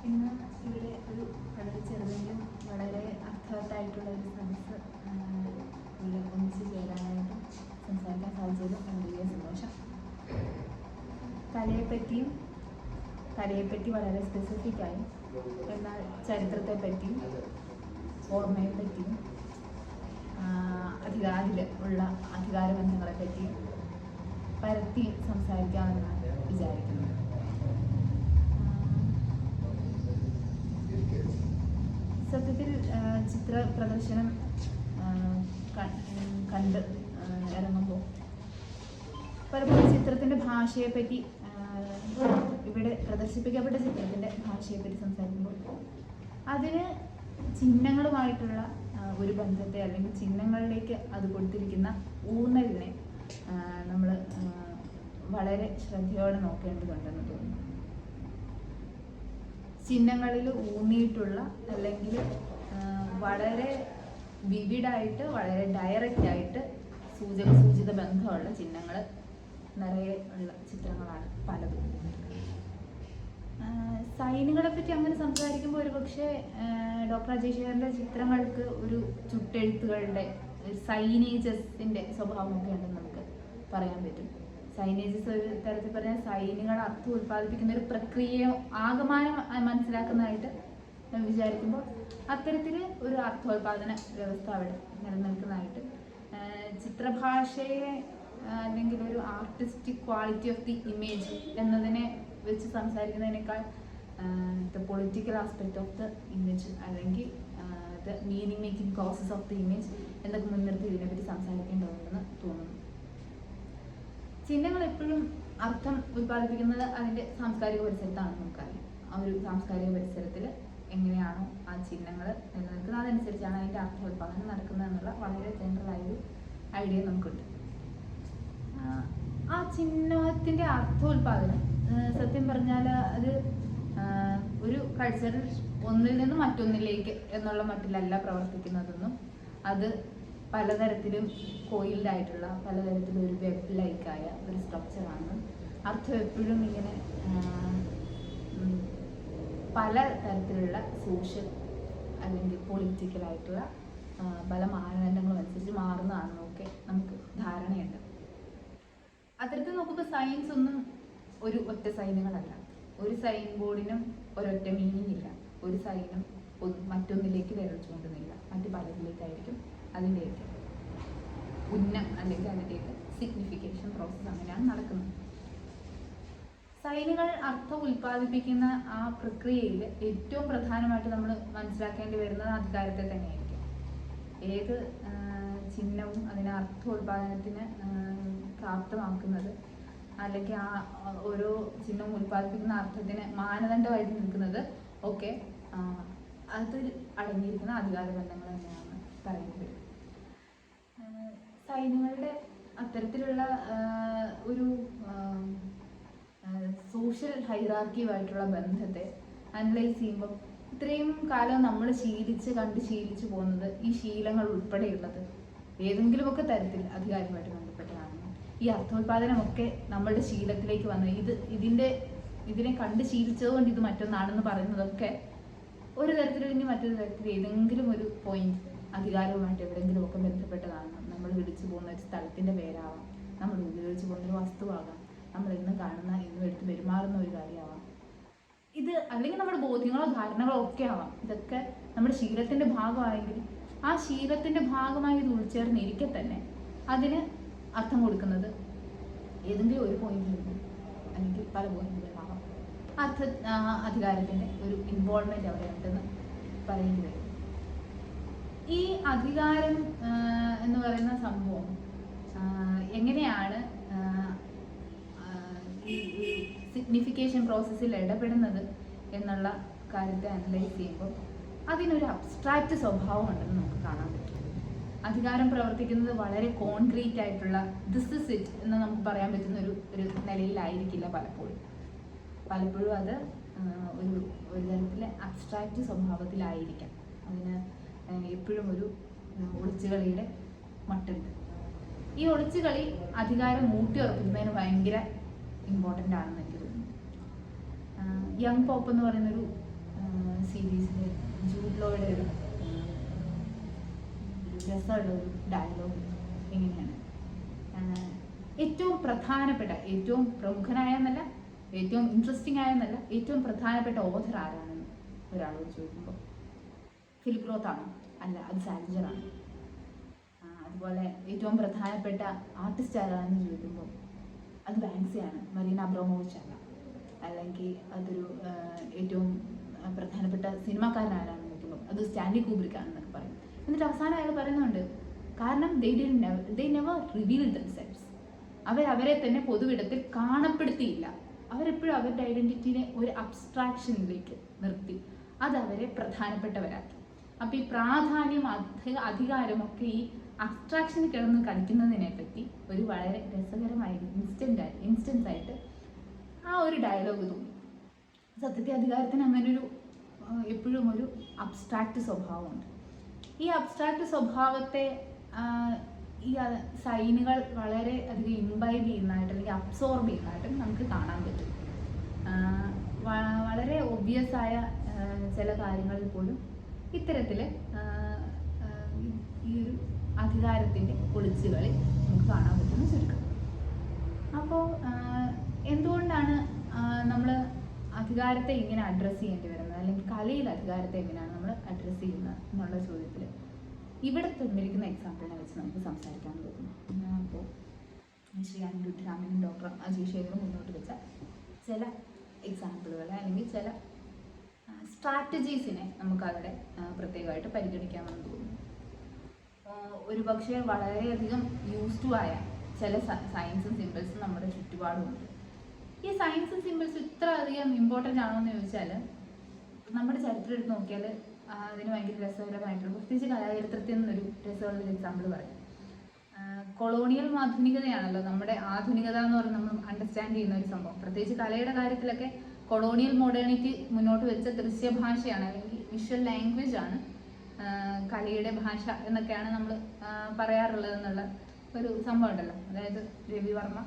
ഇന്ന് ഇവിടെ ഒരു വളരെ ചെറുതെങ്കിലും വളരെ അർത്ഥവത്തായിട്ടുള്ള ഒരു സദസ്സ് ഇവിടെ ഒന്നിച്ച് ചേരാനായിട്ട് സംസാരിക്കാൻ സാധിച്ചത് വളരെ സന്തോഷം. കലയെപ്പറ്റി വളരെ സ്പെസിഫിക്കായി, എന്നാൽ ചരിത്രത്തെപ്പറ്റിയും ഓർമ്മയെപ്പറ്റിയും അതിലുള്ള അധികാരബന്ധങ്ങളെപ്പറ്റിയും പരത്തി സംസാരിക്കാമെന്നാണ് വിചാരിക്കുന്നത്. സത്യത്തിൽ ചിത്ര പ്രദർശനം കണ്ട് ഇറങ്ങുമ്പോൾ പലപ്പോഴും ചിത്രത്തിൻ്റെ ഭാഷയെപ്പറ്റി, ഇവിടെ പ്രദർശിപ്പിക്കപ്പെട്ട ചിത്രത്തിൻ്റെ ഭാഷയെപ്പറ്റി സംസാരിക്കുമ്പോൾ അതിന് ചിഹ്നങ്ങളുമായിട്ടുള്ള ഒരു ബന്ധത്തെ അല്ലെങ്കിൽ ചിഹ്നങ്ങളിലേക്ക് അത് കൊടുത്തിരിക്കുന്ന ഊന്നലിനെ നമ്മൾ വളരെ ശ്രദ്ധയോടെ നോക്കേണ്ടതുണ്ടെന്ന് തോന്നുന്നു. ചിഹ്നങ്ങളിൽ ഊന്നിയിട്ടുള്ള അല്ലെങ്കിൽ വളരെ വിവിഡായിട്ട് വളരെ ഡയറക്റ്റായിട്ട് സൂചിത ബന്ധമുള്ള ചിഹ്നങ്ങൾ നിറയെ ഉള്ള ചിത്രങ്ങളാണ് പലതും. സൈനുകളെ പറ്റി അങ്ങനെ സംസാരിക്കുമ്പോൾ ഒരു പക്ഷേ ഡോക്ടർ അജയ് ശേഖറിൻ്റെ ചിത്രങ്ങൾക്ക് ഒരു ചുട്ടെഴുത്തുകളുടെ സൈനേജസിൻ്റെ സ്വഭാവമൊക്കെ ഉണ്ടെന്ന് നമുക്ക് പറയാൻ പറ്റും. സൈനേജസ് ഒരു തരത്തിൽ പറഞ്ഞാൽ സൈനുകൾ അർത്ഥം ഉൽപ്പാദിപ്പിക്കുന്ന ഒരു പ്രക്രിയയോ ആകമാനം മനസ്സിലാക്കുന്നതായിട്ട് വിചാരിക്കുമ്പോൾ അത്തരത്തിൽ ഒരു അർത്ഥോൽപാദന വ്യവസ്ഥ അവിടെ നിലനിൽക്കുന്നതായിട്ട് ചിത്രഭാഷയെ അല്ലെങ്കിൽ ഒരു artistic quality of the image എന്നതിനെ വെച്ച് സംസാരിക്കുന്നതിനേക്കാൾ the political aspect of the image അല്ലെങ്കിൽ the meaning making process of the image എന്നൊക്കെ മുൻനിർത്തി ഇതിനെപ്പറ്റി സംസാരിക്കേണ്ടതുണ്ടെന്ന് തോന്നുന്നു. ചിഹ്നങ്ങൾ എപ്പോഴും അർത്ഥം ഉൽപ്പാദിപ്പിക്കുന്നത് അതിൻ്റെ സാംസ്കാരിക പരിസരത്താണെന്ന് നമുക്കറിയാം. ആ ഒരു സാംസ്കാരിക പരിസരത്തിൽ എങ്ങനെയാണോ ആ ചിഹ്നങ്ങൾ നിലനിൽക്കുന്നത് അതനുസരിച്ചാണ് അതിൻ്റെ അർത്ഥോൽപാദനം നടക്കുന്നത് എന്നുള്ള വളരെ ജനറലായൊരു ഐഡിയ നമുക്കുണ്ട്. ആ ചിഹ്നത്തിൻ്റെ അർത്ഥോൽപാദനം സത്യം പറഞ്ഞാൽ അത് ഒരു കൾച്ചറിൽ ഒന്നിൽ നിന്ന് മറ്റൊന്നിലേക്ക് എന്നുള്ള മട്ടിലല്ല പ്രവർത്തിക്കുന്നതെന്നും അത് പലതരത്തിലും കോയിൽഡായിട്ടുള്ള പലതരത്തിലും ഒരു വെബ് ലൈക്കായ ഒരു സ്ട്രക്ചറാണ്. അർത്ഥം എപ്പോഴും ഇങ്ങനെ പല തരത്തിലുള്ള സോഷ്യൽ അല്ലെങ്കിൽ പൊളിറ്റിക്കലായിട്ടുള്ള പല മാനദണ്ഡങ്ങളും അനുസരിച്ച് മാറുന്നതാണെന്നൊക്കെ നമുക്ക് ധാരണയുണ്ട്. അത്തരത്തിൽ നോക്കുമ്പോൾ സയൻസ് ഒന്നും ഒരു ഒറ്റ സൈനുകളല്ല. ഒരു സൈൻ ബോർഡിനും ഒരൊറ്റ മീനിങ് ഇല്ല. ഒരു സൈനും മറ്റൊന്നിലേക്ക് വിരൽ ചൂണ്ടുന്നില്ല, മറ്റു പലതിലേക്കായിരിക്കും അതിൻ്റെയൊക്കെ ഉന്നം അല്ലെങ്കിൽ അതിൻ്റെയൊക്കെ സിഗ്നിഫിക്കേഷൻ പ്രോസസ്സ് അങ്ങനെയാണ് നടക്കുന്നത്. സൈനുകൾ അർത്ഥം ഉൽപ്പാദിപ്പിക്കുന്ന ആ പ്രക്രിയയിൽ ഏറ്റവും പ്രധാനമായിട്ട് നമ്മൾ മനസ്സിലാക്കേണ്ടി വരുന്നത് അധികാരത്തെ തന്നെയായിരിക്കും. ഏത് ചിഹ്നവും അതിനെ അർത്ഥോൽപാദനത്തിന് പ്രാപ്തമാക്കുന്നത് അല്ലെങ്കിൽ ആ ഓരോ ചിഹ്നവും ഉൽപ്പാദിപ്പിക്കുന്ന അർത്ഥത്തിന് മാനദണ്ഡമായിട്ട് നിൽക്കുന്നത് ഒക്കെ അതിൽ അടങ്ങിയിരിക്കുന്ന അധികാരബന്ധങ്ങൾ തന്നെയാണ് പറയുന്നത്. സൈനുകളുടെ അത്തരത്തിലുള്ള ഒരു സോഷ്യൽ ഹൈറാർക്കിയുമായിട്ടുള്ള ബന്ധത്തെ അനലൈസ് ചെയ്യുമ്പോൾ ഇത്രയും കാലം നമ്മൾ ശീലിച്ച് പോകുന്നത് ഈ ശീലങ്ങൾ ഉൾപ്പെടെയുള്ളത് ഏതെങ്കിലുമൊക്കെ തരത്തിൽ അധികാരമായിട്ട് ബന്ധപ്പെട്ടതാണ്. ഈ അർത്ഥോൽപാദനമൊക്കെ നമ്മളുടെ ശീലത്തിലേക്ക് വന്ന് ഇതിനെ കണ്ട് ശീലിച്ചതുകൊണ്ട് ഇത് മറ്റൊന്നാണെന്ന് പറയുന്നതൊക്കെ ഒരു തരത്തിലും ഇനി മറ്റൊരു തരത്തിൽ ഏതെങ്കിലും ഒരു പോയിന്റ് അധികാരവുമായിട്ട് എവിടെയെങ്കിലുമൊക്കെ ബന്ധപ്പെട്ടതാണ്. നമ്മൾ വിളിച്ചു പോകുന്ന ഒരു സ്ഥലത്തിൻ്റെ പേരാവാം, നമ്മൾ ഉപയോഗിച്ച് പോകുന്നൊരു വസ്തുവാകാം, നമ്മൾ ഇന്ന് കാണുന്ന ഇന്നും എടുത്ത് പെരുമാറുന്ന ഒരു കാര്യമാവാം, ഇത് അല്ലെങ്കിൽ നമ്മുടെ ബോധ്യങ്ങളോ ധാരണകളോ ഒക്കെ ആവാം. ഇതൊക്കെ നമ്മുടെ ശീലത്തിൻ്റെ ഭാഗമായെങ്കിൽ ആ ശീലത്തിൻ്റെ ഭാഗമായി ഇത് ഉൾച്ചേർന്നിരിക്കെ തന്നെ അതിന് അർത്ഥം കൊടുക്കുന്നത് ഏതെങ്കിലും ഒരു പോയിന്റിൽ അല്ലെങ്കിൽ പല പോയിന്റുകളിലാവാം. അധികാരത്തിൻ്റെ ഒരു ഇൻവോൾവ്മെന്റ് അവിടെ ഉണ്ടെന്ന് പറയേണ്ടി വരും. ഈ അധികാരം എന്ന് പറയുന്ന സംഭവം എങ്ങനെയാണ് ഈ സിഗ്നിഫിക്കേഷൻ പ്രോസസ്സിൽ ഇടപെടുന്നത് എന്നുള്ള കാര്യത്തെ അനലൈസ് ചെയ്യുമ്പോൾ അതിനൊരു അബ്സ്ട്രാക്റ്റ് സ്വഭാവം ഉണ്ടെന്ന് നമുക്ക് കാണാൻ പറ്റും. അധികാരം പ്രവർത്തിക്കുന്നത് വളരെ കോൺക്രീറ്റ് ആയിട്ടുള്ള ദിസ് ഇസ് ഇറ്റ് എന്ന് നമുക്ക് പറയാൻ പറ്റുന്ന ഒരു നിലയിലായിരിക്കില്ല പലപ്പോഴും അത് ഒരു തരത്തിലെ അബ്സ്ട്രാക്റ്റ് സ്വഭാവത്തിലായിരിക്കാം. അതിന് എപ്പോഴും ഒരു ഒളിച്ചുകളിയുടെ മട്ടുണ്ട്. ഈ ഒളിച്ചുകളി അധികാരം ഊട്ടിയുറപ്പിക്കുന്നതിന് ഭയങ്കര ഇമ്പോർട്ടൻ്റ് ആണെന്ന് എനിക്ക് തോന്നുന്നു. യങ് പോപ്പ് എന്ന് പറയുന്നൊരു സീരീസിൽ ജൂഡ് ലോയുടെ ഒരു രസമുള്ള ഒരു ഡയലോഗ് ഇങ്ങനെയാണ്. ഏറ്റവും പ്രധാനപ്പെട്ട, ഏറ്റവും പ്രമുഖനായെന്നല്ല, ഏറ്റവും ഇൻട്രസ്റ്റിംഗ് ആയെന്നല്ല, ഏറ്റവും പ്രധാനപ്പെട്ട ഓഥർ ആരാണെന്ന് ഒരാളോട് ചോദിക്കുമ്പോൾ ഫിലിപ്പ് റോത്ത് ആണോ? അല്ല, അത് സാലിഞ്ചറാണ്. അതുപോലെ ഏറ്റവും പ്രധാനപ്പെട്ട ആർട്ടിസ്റ്റ് ആരാണെന്ന് ചോദിക്കുമ്പോൾ അത് ബാങ്ക്സിയാണ്, മരീന അബ്രാമോവിച്ച് അല്ല. അല്ലെങ്കിൽ അതൊരു ഏറ്റവും പ്രധാനപ്പെട്ട സിനിമാക്കാരൻ ആരാണെന്ന് ചോദിക്കുമ്പോൾ അത് സ്റ്റാൻലി കുബ്രിക് ആണെന്നൊക്കെ പറയും. എന്നിട്ട് അവസാനം അയാൾ പറയുന്നുണ്ട്, കാരണം they never revealed themselves. അവരെ തന്നെ പൊതുവിടത്തിൽ കാണപ്പെടുത്തിയില്ല. അവരെപ്പോഴും അവരുടെ ഐഡന്റിറ്റിനെ ഒരു അബ്സ്ട്രാക്ഷനിലേക്ക് നിർത്തി, അത് അവരെ പ്രധാനപ്പെട്ടവരാക്കി. അപ്പം ഈ പ്രാധാന്യം, അധികാരമൊക്കെ ഈ അബ്സ്ട്രാക്ഷനിൽ കിടന്ന് കളിക്കുന്നതിനെ പറ്റി ഒരു വളരെ രസകരമായ ഇൻസ്റ്റൻസ് ആയിട്ട് ആ ഒരു ഡയലോഗ് തോന്നി. സത്യത്തെ അധികാരത്തിന് അങ്ങനൊരു എപ്പോഴും ഒരു അബ്സ്ട്രാക്റ്റ് സ്വഭാവമുണ്ട്. ഈ അബ്സ്ട്രാക്റ്റ് സ്വഭാവത്തെ ഈ സൈനുകൾ വളരെ അധികം ഇംബൈബ് ചെയ്യുന്നതായിട്ട് അല്ലെങ്കിൽ അബ്സോർബ് ചെയ്യുന്നതായിട്ടും നമുക്ക് കാണാൻ പറ്റും. വളരെ ഒബ്വിയസ് ആയ ചില കാര്യങ്ങളിൽ പോലും ഇത്തരത്തിൽ ഈ ഒരു അധികാരത്തിൻ്റെ ഒളിച്ചുകളി നമുക്ക് കാണാൻ പറ്റുന്ന ചുരുക്കം. അപ്പോൾ എന്തുകൊണ്ടാണ് നമ്മൾ അധികാരത്തെ ഇങ്ങനെ അഡ്രസ്സ് ചെയ്യേണ്ടി വരുന്നത്, അല്ലെങ്കിൽ കലയിൽ അധികാരത്തെ എങ്ങനെയാണ് നമ്മൾ അഡ്രസ്സ് ചെയ്യുന്നത് എന്നുള്ള ചോദ്യത്തിൽ ഇവിടെ തന്നിരിക്കുന്ന എക്സാമ്പിളിനെ വെച്ച് നമുക്ക് സംസാരിക്കാൻ തോന്നുന്നു. അപ്പോൾ ശ്രീ അനിരുദ്ധരാമനും ഡോക്ടർ അജയ് ശേഖറും മുന്നോട്ട് വെച്ച ചില എക്സാമ്പിളുകൾ അല്ലെങ്കിൽ ചില സ്ട്രാറ്റജീസിനെ നമുക്കവിടെ പ്രത്യേകമായിട്ട് പരിഗണിക്കാമെന്ന് തോന്നുന്നു. ഒരു പക്ഷേ വളരെയധികം യൂസ്ഡ് ആയ ചില സയൻസും സിമ്പിൾസും നമ്മുടെ ചുറ്റുപാടുമുണ്ട്. ഈ സയൻസും സിമ്പിൾസും ഇത്ര അധികം ഇമ്പോർട്ടൻ്റ് ആണോ എന്ന് ചോദിച്ചാൽ നമ്മുടെ ചരിത്രം എടുത്ത് നോക്കിയാൽ അതിന് ഭയങ്കര രസകരമായിട്ടുള്ള, പ്രത്യേകിച്ച് കലാചരിത്രത്തിൽ നിന്നൊരു രസമുള്ളൊരു എക്സാമ്പിൾ പറയും. കൊളോണിയൽ ആധുനികതയാണല്ലോ നമ്മുടെ ആധുനികത എന്ന് പറയുന്നത് നമ്മൾ അണ്ടർസ്റ്റാൻഡ് ചെയ്യുന്ന ഒരു സംഭവം. പ്രത്യേകിച്ച് കലയുടെ കാര്യത്തിലൊക്കെ കൊളോണിയൽ മോഡേണിറ്റി മുന്നോട്ട് വെച്ച ദൃശ്യഭാഷയാണ് അല്ലെങ്കിൽ വിഷ്വൽ ലാംഗ്വേജ് ആണ് കലയുടെ ഭാഷ എന്നൊക്കെയാണ് നമ്മൾ പറയാറുള്ളത് എന്നുള്ള ഒരു സംഭവം ഉണ്ടല്ലോ. അതായത് രവിവർമ്മ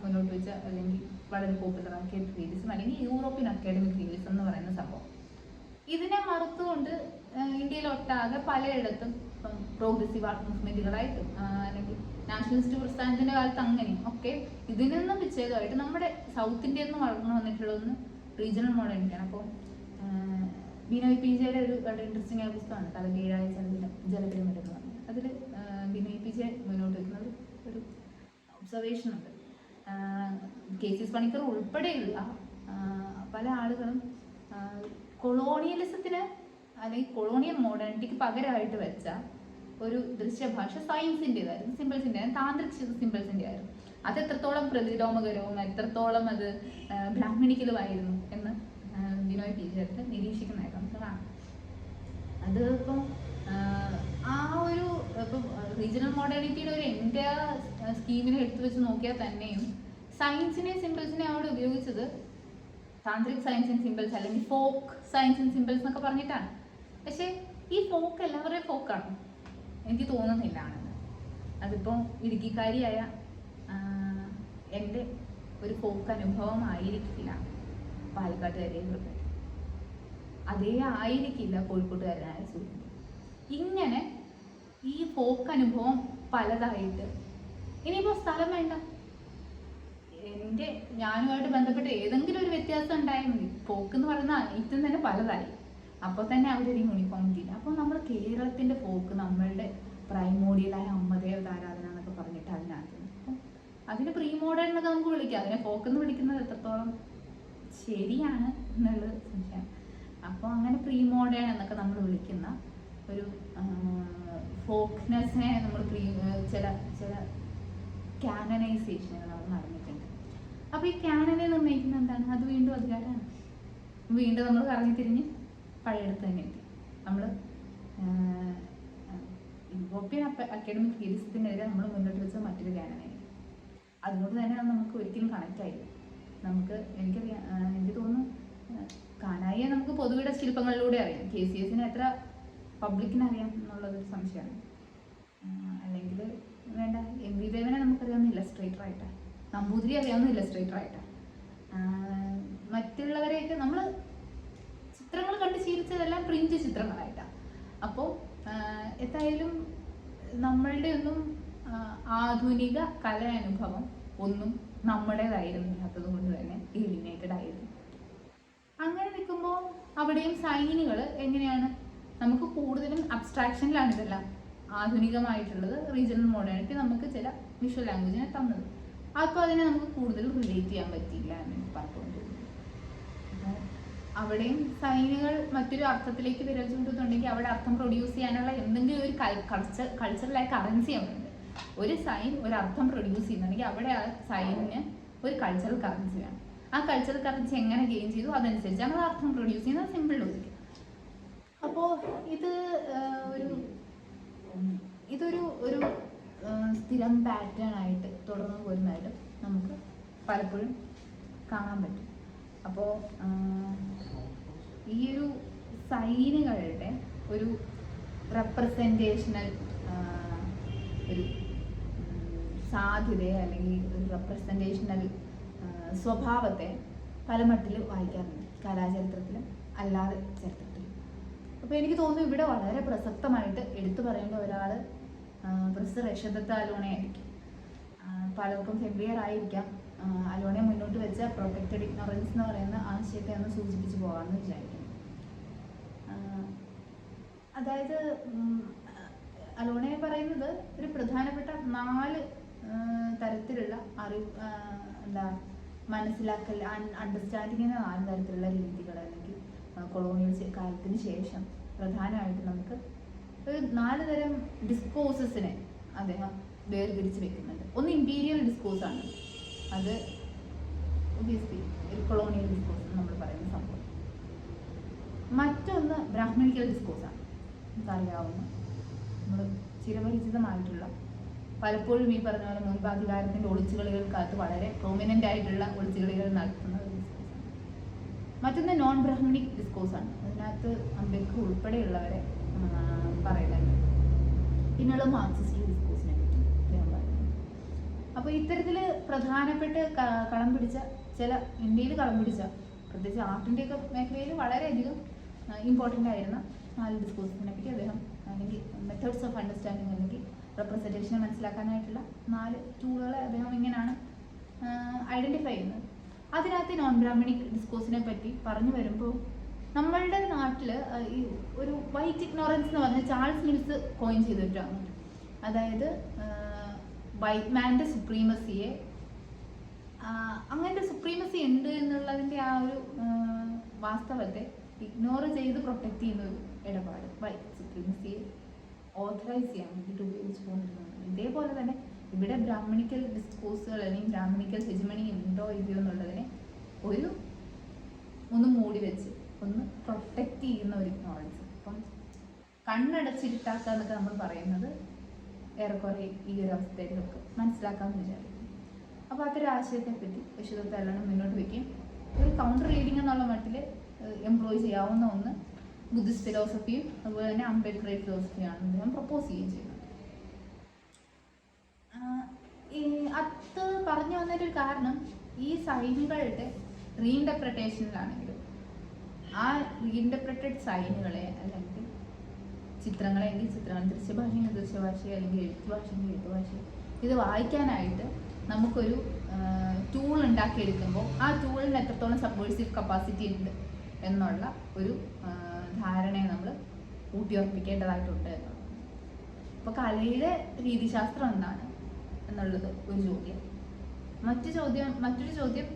മുന്നോട്ട് വെച്ച അല്ലെങ്കിൽ വളരെ പോപ്പുലറാക്കിയ റിയലിസം അല്ലെങ്കിൽ യൂറോപ്യൻ അക്കാഡമിക് റിയലിസം എന്ന് പറയുന്ന സംഭവം. ഇതിനെ മറുത്തുകൊണ്ട് ഇന്ത്യയിലൊട്ടാകെ പലയിടത്തും പ്രോഗ്രസീവ് ആർട്ട് മൂവ്മെന്റുകളായിട്ടും അല്ലെങ്കിൽ നാഷണലിസ്റ്റ് പ്രസ്ഥാനത്തിന്റെ കാലത്ത് അങ്ങനെയും ഒക്കെ ഇതിൽ നിന്നും വിച്ഛേദമായിട്ട് നമ്മുടെ സൗത്ത് ഇന്ത്യയിൽ നിന്ന് വളർന്നു വന്നിട്ടുള്ളതൊന്ന് റീജിയണൽ മോഡേണിറ്റിയാണ്. അപ്പോൾ ബിനോയ് പി ജെയുടെ ഒരു വളരെ ഇൻട്രസ്റ്റിംഗ് ആയ പുസ്തകമാണ് തലകീഴായ ജലപിരമിഡ് എന്ന് പറഞ്ഞത്. അതിൽ ബിനോയ് പി ജെ മുന്നോട്ട് വയ്ക്കുന്ന ഒരു ഒബ്സർവേഷൻ ഉണ്ട്. കെ.സി. പണിക്കർ ഉൾപ്പെടെയുള്ള പല ആളുകളും കൊളോണിയലിസത്തിന് അല്ലെങ്കിൽ കൊളോണിയൽ മോഡേണിറ്റിക്ക് പകരമായിട്ട് വെച്ച ഒരു ദൃശ്യഭാഷ സയൻസിൻ്റെതായിരുന്നു, സിമ്പിൾസിൻ്റെ, താന്ത്രിക് സിമ്പിൾസിൻ്റെ ആയിരുന്നു. അത് എത്രത്തോളം പ്രതിലോമകരവും എത്രത്തോളം അത് ബ്രാഹ്മണിക്കലുമായിരുന്നു എന്ന് ബിനോയ് പി ജെ അടുത്ത് നിരീക്ഷിക്കുന്നതായിട്ട് നമുക്ക് കാണാം. അത് ഇപ്പം ആ ഒരു ഇപ്പം റീജിയണൽ മോഡേണിറ്റിയുടെ ഒരു എൻ്റെ സ്കീമിനെ എടുത്തു വെച്ച് നോക്കിയാൽ തന്നെയും സയൻസിനെ സിമ്പിൾസിനെ അവിടെ ഉപയോഗിച്ചത് താന്ത്രിക് സയൻസ് ആൻഡ് സിമ്പിൾസ് അല്ലെങ്കിൽ ഫോക്ക് സയൻസ് ആൻഡ് സിമ്പിൾസ് എന്നൊക്കെ പറഞ്ഞിട്ടാണ്. പക്ഷേ ഈ ഫോക്ക് എല്ലാവരുടെയും ഫോക്കാണ് എനിക്ക് തോന്നുന്നില്ല ആണെന്ന്. അതിപ്പോൾ ഇടുക്കിക്കാരിയായ എൻ്റെ ഒരു ഫോക്ക് അനുഭവം ആയിരിക്കില്ല പാലക്കാട്ടുകാരിയായിട്ടുള്ളത്, അതേ ആയിരിക്കില്ല കോഴിക്കോട്ടുകാരനായ സുഹൃത്ത്. ഇങ്ങനെ ഈ ഫോക്ക് അനുഭവം പലതായിട്ട് ഇനിയിപ്പോൾ സ്ഥലം വേണ്ട, ഞാനുമായിട്ട് ബന്ധപ്പെട്ട് ഏതെങ്കിലും ഒരു വ്യത്യാസം ഉണ്ടായാൽ മതി. ഫോക്ക് എന്ന് പറയുന്ന ഇതും തന്നെ പലതായി, അപ്പോൾ തന്നെ അവരൊരു യൂണിഫോമിറ്റി ഇല്ല. അപ്പോൾ നമ്മൾ കേരളത്തിൻ്റെ ഫോക്ക് നമ്മളുടെ പ്രൈമോഡിയലായ അമ്മദേവത ആരാധന എന്നൊക്കെ പറഞ്ഞിട്ട് അതിനകത്ത് അപ്പം അതിന് പ്രീ മോഡേൺ എന്നൊക്കെ നമുക്ക് വിളിക്കാം. അതിനെ ഫോക്ക് എന്ന് വിളിക്കുന്നത് എത്രത്തോളം ശരിയാണ് എന്നുള്ളത് സംശയം. അപ്പോൾ അങ്ങനെ പ്രീ മോഡേൺ എന്നൊക്കെ നമ്മൾ വിളിക്കുന്ന ഒരു ഫോക്ക്നെസ്സിനെ നമ്മൾ ചില കാനനൈസേഷനുകൾ നമ്മൾ നടന്നിട്ടുണ്ട്. അപ്പോൾ ഈ കാനനെ നിർണ്ണയിക്കുന്നത് എന്താണ്? അത് വീണ്ടും അധികാരമാണ്. വീണ്ടും നമ്മൾ കറങ്ങി തിരിഞ്ഞ് പഴയടുത്ത് തന്നെ എത്തി. നമ്മൾ യൂറോപ്യൻ അക്കാഡമിക് റിയലിസത്തിനെതിരെ നമ്മൾ മുന്നോട്ട് വെച്ച മറ്റൊരു കാനനായി. അതുകൊണ്ട് തന്നെ നമുക്ക് ഒരിക്കലും കണക്റ്റ് ആയില്ല. എനിക്ക് തോന്നുന്നു കാനായിയെ നമുക്ക് പൊതുവിട ശില്പങ്ങളിലൂടെ അറിയാം. KCSനെ എത്ര പബ്ലിക്കിന് അറിയാം എന്നുള്ളതൊരു സംശയമാണ്. അല്ലെങ്കിൽ വേണ്ട, MV ദേവനെ നമുക്കറിയാവുന്ന ഇല്ലസ്ട്രേറ്ററായിട്ടാണ്, നമ്പൂതിരി അറിയാവുന്ന ഇല്ലസ്ട്രേറ്ററായിട്ടാണ്. മറ്റുള്ളവരെയൊക്കെ നമ്മൾ ചിത്രങ്ങൾ കണ്ട് ശീലിച്ചതെല്ലാം പ്രിന്റ് ചിത്രങ്ങളായിട്ടാണ്. അപ്പോൾ എന്തായാലും നമ്മളുടെ ഒന്നും ആധുനിക കലാനുഭവം ഒന്നും നമ്മുടേതായിരുന്നില്ലാത്തത് കൊണ്ട് തന്നെ എലിമിനേറ്റഡ് ആയിരുന്നു. അങ്ങനെ നിൽക്കുമ്പോൾ അവിടെയും സൈനുകൾ എങ്ങനെയാണ്, നമുക്ക് കൂടുതലും അബ്സ്ട്രാക്ഷനിലാണ് ഇതെല്ലാം ആധുനികമായിട്ടുള്ളത്, റീജിയണൽ മോഡേണിറ്റി നമുക്ക് ചില വിഷ്വൽ ലാംഗ്വേജിനെ തന്നത്. അപ്പോൾ അതിനെ നമുക്ക് കൂടുതൽ റിലേറ്റ് ചെയ്യാൻ പറ്റിയില്ല എന്ന് എനിക്ക് പറഞ്ഞുകൊണ്ടിരുന്നു. അവിടെയും സൈനുകൾ മറ്റൊരു അർത്ഥത്തിലേക്ക് വിരൽ ചൂണ്ടുന്നുണ്ടെങ്കിൽ അവിടെ അർത്ഥം പ്രൊഡ്യൂസ് ചെയ്യാനുള്ള എന്തെങ്കിലും ഒരു കൾച്ചറലായ കറൻസി അവിടെ ഉണ്ട്. ഒരു സൈൻ ഒരു അർത്ഥം പ്രൊഡ്യൂസ് ചെയ്യുന്നുണ്ടെങ്കിൽ അവിടെ ആ സൈനിന് ഒരു കൾച്ചറൽ കറൻസി വേണം. ആ കൾച്ചറൽ കറൻസി എങ്ങനെ ഗെയിൻ ചെയ്തു അതനുസരിച്ചാണ് അത് അർത്ഥം പ്രൊഡ്യൂസ് ചെയ്യുന്നത്. Simple logic. അപ്പോൾ ഇതൊരു ഒരു സ്ഥിരം പാറ്റേൺ ആയിട്ട് തുടർന്ന് പോരുന്നതായിട്ട് നമുക്ക് പലപ്പോഴും കാണാൻ പറ്റും. അപ്പോൾ ഈ ഒരു സൈനുകളുടെ ഒരു റെപ്രസെൻറ്റേഷണൽ ഒരു സാധ്യതയെ അല്ലെങ്കിൽ ഒരു റെപ്രസെൻറ്റേഷണൽ സ്വഭാവത്തെ പല മട്ടിൽ വായിക്കാറുണ്ട്, കലാചരിത്രത്തിലും അല്ലാതെ ചരിത്രത്തിലും. അപ്പോൾ എനിക്ക് തോന്നുന്നു ഇവിടെ വളരെ പ്രസക്തമായിട്ട് എടുത്തു പറയേണ്ട ഒരാൾ പ്രൊഫസർ യശോദത്ത അലോണെ ആയിരിക്കും. പലർക്കും ഫെമിലിയർ ആയിരിക്കാം. അലോണെ മുന്നോട്ട് വെച്ച പ്രൊട്ടക്റ്റഡ് ഇഗ്നോറൻസ് എന്ന് പറയുന്ന ആശയത്തെ ഒന്ന് സൂചിപ്പിച്ച് പോകാമെന്ന് വിചാരിക്കുന്നു. അതായത് അലോണെ പറയുന്നത് ഒരു പ്രധാനപ്പെട്ട 4 തരത്തിലുള്ള മനസ്സിലാക്കൽ, അണ്ടർസ്റ്റാൻഡിങ്ങിന് 4 തരത്തിലുള്ള രീതികൾ അല്ലെങ്കിൽ കൊളോണിയൽ കാലത്തിന് ശേഷം പ്രധാനമായിട്ട് നമുക്ക് ഒരു 4 തരം ഡിസ്കോഴ്സസിനെ അദ്ദേഹം വേർതിരിച്ച് വെക്കുന്നുണ്ട്. ഒന്ന് ഇമ്പീരിയൽ ഡിസ്കോഴ്സാണ്, അത് ഒബിയസ്ലി ഒരു കൊളോണിയൽ ഡിസ്കോഴ്സ് നമ്മൾ പറയുന്ന സംഭവം. മറ്റൊന്ന് ബ്രാഹ്മണിക്കൽ ഡിസ്കോഴ്സാണ്. നമുക്കറിയാവുന്ന നമ്മൾ ചിരപരിചിതമായിട്ടുള്ള പലപ്പോഴും ഈ പറഞ്ഞ പോലെ മുൻപ് അധികാരത്തിൻ്റെ ഒളിച്ചുകളികൾക്കകത്ത് വളരെ പ്രൊമിനൻ്റ് ആയിട്ടുള്ള ഒളിച്ചുകളികൾ നടത്തുന്ന ഒരു ഡിസ്കോഴ്സാണ്. മറ്റൊന്ന് നോൺ ബ്രാഹ്മണിക് ഡിസ്കോഴ്സാണ്. അതിനകത്ത് അംബേദ്കർ ഉൾപ്പെടെയുള്ളവരെ പറയുന്നുണ്ട്. പിന്നെയുള്ള മാർക്സിസ്റ്റ് ഡിസ്കോഴ്സിനെ പറ്റി അദ്ദേഹം പറയുന്നുണ്ട്. അപ്പോൾ ഇത്തരത്തിൽ പ്രധാനപ്പെട്ട് കളം പിടിച്ച ചില ഇന്ത്യയിൽ കളം പിടിച്ച പ്രത്യേകിച്ച് ആർട്ടിൻ്റെയൊക്കെ മേഖലയിൽ വളരെയധികം ഇമ്പോർട്ടൻ്റ് ആയിരുന്ന 4 ഡിസ്കോഴ്സിനെ പറ്റി അദ്ദേഹം, അല്ലെങ്കിൽ മെത്തേഡ്സ് ഓഫ് അണ്ടർസ്റ്റാൻഡിങ് അല്ലെങ്കിൽ റെപ്രസെൻറ്റേഷനെ മനസ്സിലാക്കാനായിട്ടുള്ള 4 ടൂളുകളെ അദ്ദേഹം ഇങ്ങനെയാണ് ഐഡൻറ്റിഫൈ ചെയ്യുന്നത്. അതിനകത്ത് നോൺ ബ്രാഹ്മണിക് ഡിസ്കോഴ്സിനെ പറ്റി പറഞ്ഞു വരുമ്പോൾ നമ്മളുടെ നാട്ടിൽ ഈ ഒരു വൈറ്റ് ഇഗ്നോറൻസ് എന്ന് പറഞ്ഞ ചാൾസ് മിൽസ് കോയിൻ ചെയ്തിട്ടാണ്. അതായത് വൈറ്റ് മാൻ്റെ സുപ്രീമസിയെ, അങ്ങനത്തെ സുപ്രീമസി ഉണ്ട് എന്നുള്ളതിൻ്റെ ആ ഒരു വാസ്തവത്തെ ഇഗ്നോർ ചെയ്ത് പ്രൊട്ടക്റ്റ് ചെയ്യുന്ന ഒരു ഇടപാട് വൈറ്റ് സുപ്രീമസിയെ ഓഥറൈസ് ചെയ്യാൻ വേണ്ടിയിട്ട് ഉപയോഗിച്ച് പോന്നിരുന്നത്. ഇതേപോലെ തന്നെ ഇവിടെ ബ്രാഹ്മണിക്കൽ ഡിസ്കോഴ്സുകൾ അല്ലെങ്കിൽ ബ്രാഹ്മണിക്കൽ ഹെജിമണി ഉണ്ടോ ഇല്ലയോ എന്നുള്ളതിനെ ഒന്ന് മൂടി വെച്ച് ഒന്ന് പ്രൊട്ടക്റ്റ് ചെയ്യുന്ന ഒരു ഇഗ്നോറൻസ്. അപ്പം കണ്ണടച്ചിരുത്താക്കുക എന്നൊക്കെ നമ്മൾ പറയുന്നത് ഏറെക്കുറെ ഈ ഒരു അവസ്ഥയിൽ നമുക്ക് മനസ്സിലാക്കാമെന്ന് വിചാരിക്കും. അപ്പോൾ അതൊരു ആശയത്തെപ്പറ്റി യശോദത്ത അലോണെ മുന്നോട്ട് വയ്ക്കും. ഒരു കൗണ്ടർ റീഡിംഗ് എന്നുള്ള മട്ടിൽ എംപ്ലോയ് ചെയ്യാവുന്ന ഒന്ന് ബുദ്ധിസ്റ്റ് ഫിലോസഫിയും അതുപോലെ തന്നെ അംബേദ്കർ ഫിലോസഫിയാണ് അദ്ദേഹം പ്രപ്പോസ് ചെയ്യുകയും ചെയ്യുന്നത്. അത് പറഞ്ഞു വന്നൊരു കാരണം ഈ സൈനുകളുടെ റീഇൻ്റർപ്രിട്ടേഷനിലാണെങ്കിലും ആ റീഇൻ്റർപ്രിറ്റഡ് സൈനുകളെ അല്ലെങ്കിൽ ചിത്രങ്ങളെങ്കിൽ ചിത്രങ്ങൾ, ദൃശ്യഭാഷയെങ്കിൽ ദൃശ്യഭാഷ, അല്ലെങ്കിൽ എഴുത്തുഭാഷയെങ്കിൽ എഴുത്തുഭാഷ, ഇത് വായിക്കാനായിട്ട് നമുക്കൊരു ടൂൾ ഉണ്ടാക്കിയെടുക്കുമ്പോൾ ആ ടൂളിന് എത്രത്തോളം സബ്വേഴ്സീവ് കപ്പാസിറ്റി ഉണ്ട് എന്നുള്ള ഒരു ധാരണയെ നമ്മൾ ഊട്ടിയുറപ്പിക്കേണ്ടതായിട്ടുണ്ട് എന്നുള്ളത്. അപ്പോൾ കലയിലെ രീതിശാസ്ത്രം എന്താണ് എന്നുള്ളത് ഒരു ചോദ്യം. മറ്റൊരു ചോദ്യം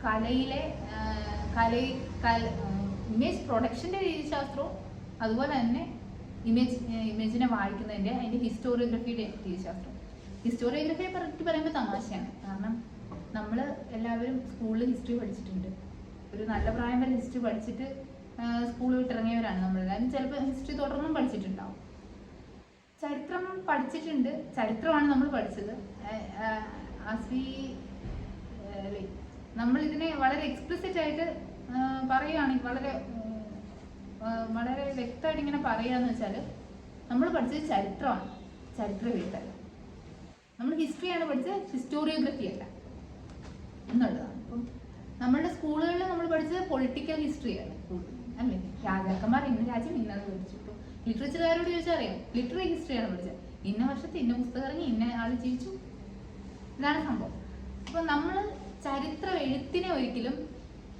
കലയിലെ ഇമേജ് പ്രൊഡക്ഷൻ്റെ രീതിശാസ്ത്രവും അതുപോലെ തന്നെ ഇമേജിനെ വായിക്കുന്നതിൻ്റെ അതിൻ്റെ ഹിസ്റ്റോറിയോഗ്രഫിയുടെ രീതിശാസ്ത്രം. ഹിസ്റ്റോറിയോഗ്രഫിയെ പറ്റി പറയുമ്പോൾ തമാശയാണ്. കാരണം നമ്മൾ എല്ലാവരും സ്കൂളിൽ ഹിസ്റ്ററി പഠിച്ചിട്ടുണ്ട്. ഒരു നല്ല പ്രായം വരെ ഹിസ്റ്ററി പഠിച്ചിട്ട് സ്കൂൾ വിട്ടിറങ്ങിയവരാണ് നമ്മളെല്ലാവരും. ചിലപ്പോൾ ഹിസ്റ്ററി തുടർന്നും പഠിച്ചിട്ടുണ്ടാവും. ചരിത്രം പഠിച്ചിട്ടുണ്ട്, ചരിത്രമാണ് നമ്മൾ പഠിച്ചത്. നമ്മളിതിനെ വളരെ എക്സ്പ്ലിസിറ്റ് ആയിട്ട് പറയുകയാണെങ്കിൽ വളരെ വ്യക്തമായിട്ട് ഇങ്ങനെ പറയുകയെന്ന് വെച്ചാൽ നമ്മൾ പഠിച്ചത് ചരിത്രമാണ്, ചരിത്രവിരുദ്ധല്ല. നമ്മൾ ഹിസ്റ്ററിയാണ് പഠിച്ചത്, ഹിസ്റ്റോറിയോഗ്രഫി അല്ല എന്നുള്ളതാണ്. അപ്പം നമ്മളുടെ സ്കൂളുകളിൽ നമ്മൾ പഠിച്ചത് പൊളിറ്റിക്കൽ ഹിസ്റ്ററിയാണ് അല്ലേ, രാജാക്കന്മാർ ഇന്ന രാജ്യം ഇന്നത് പഠിച്ചു. ഇപ്പൊ ലിറ്ററേച്ചറുകാരോട് ചോദിച്ചാൽ അറിയാം, ലിറ്റററി ഹിസ്റ്ററിയാണ് പഠിച്ചത്, ഇന്ന വർഷത്തെ ഇന്ന പുസ്തകം ഇറങ്ങി ഇന്ന ആൾ ജീവിച്ചു, ഇതാണ് സംഭവം. അപ്പൊ നമ്മൾ ചരിത്ര എഴുത്തിനെ ഒരിക്കലും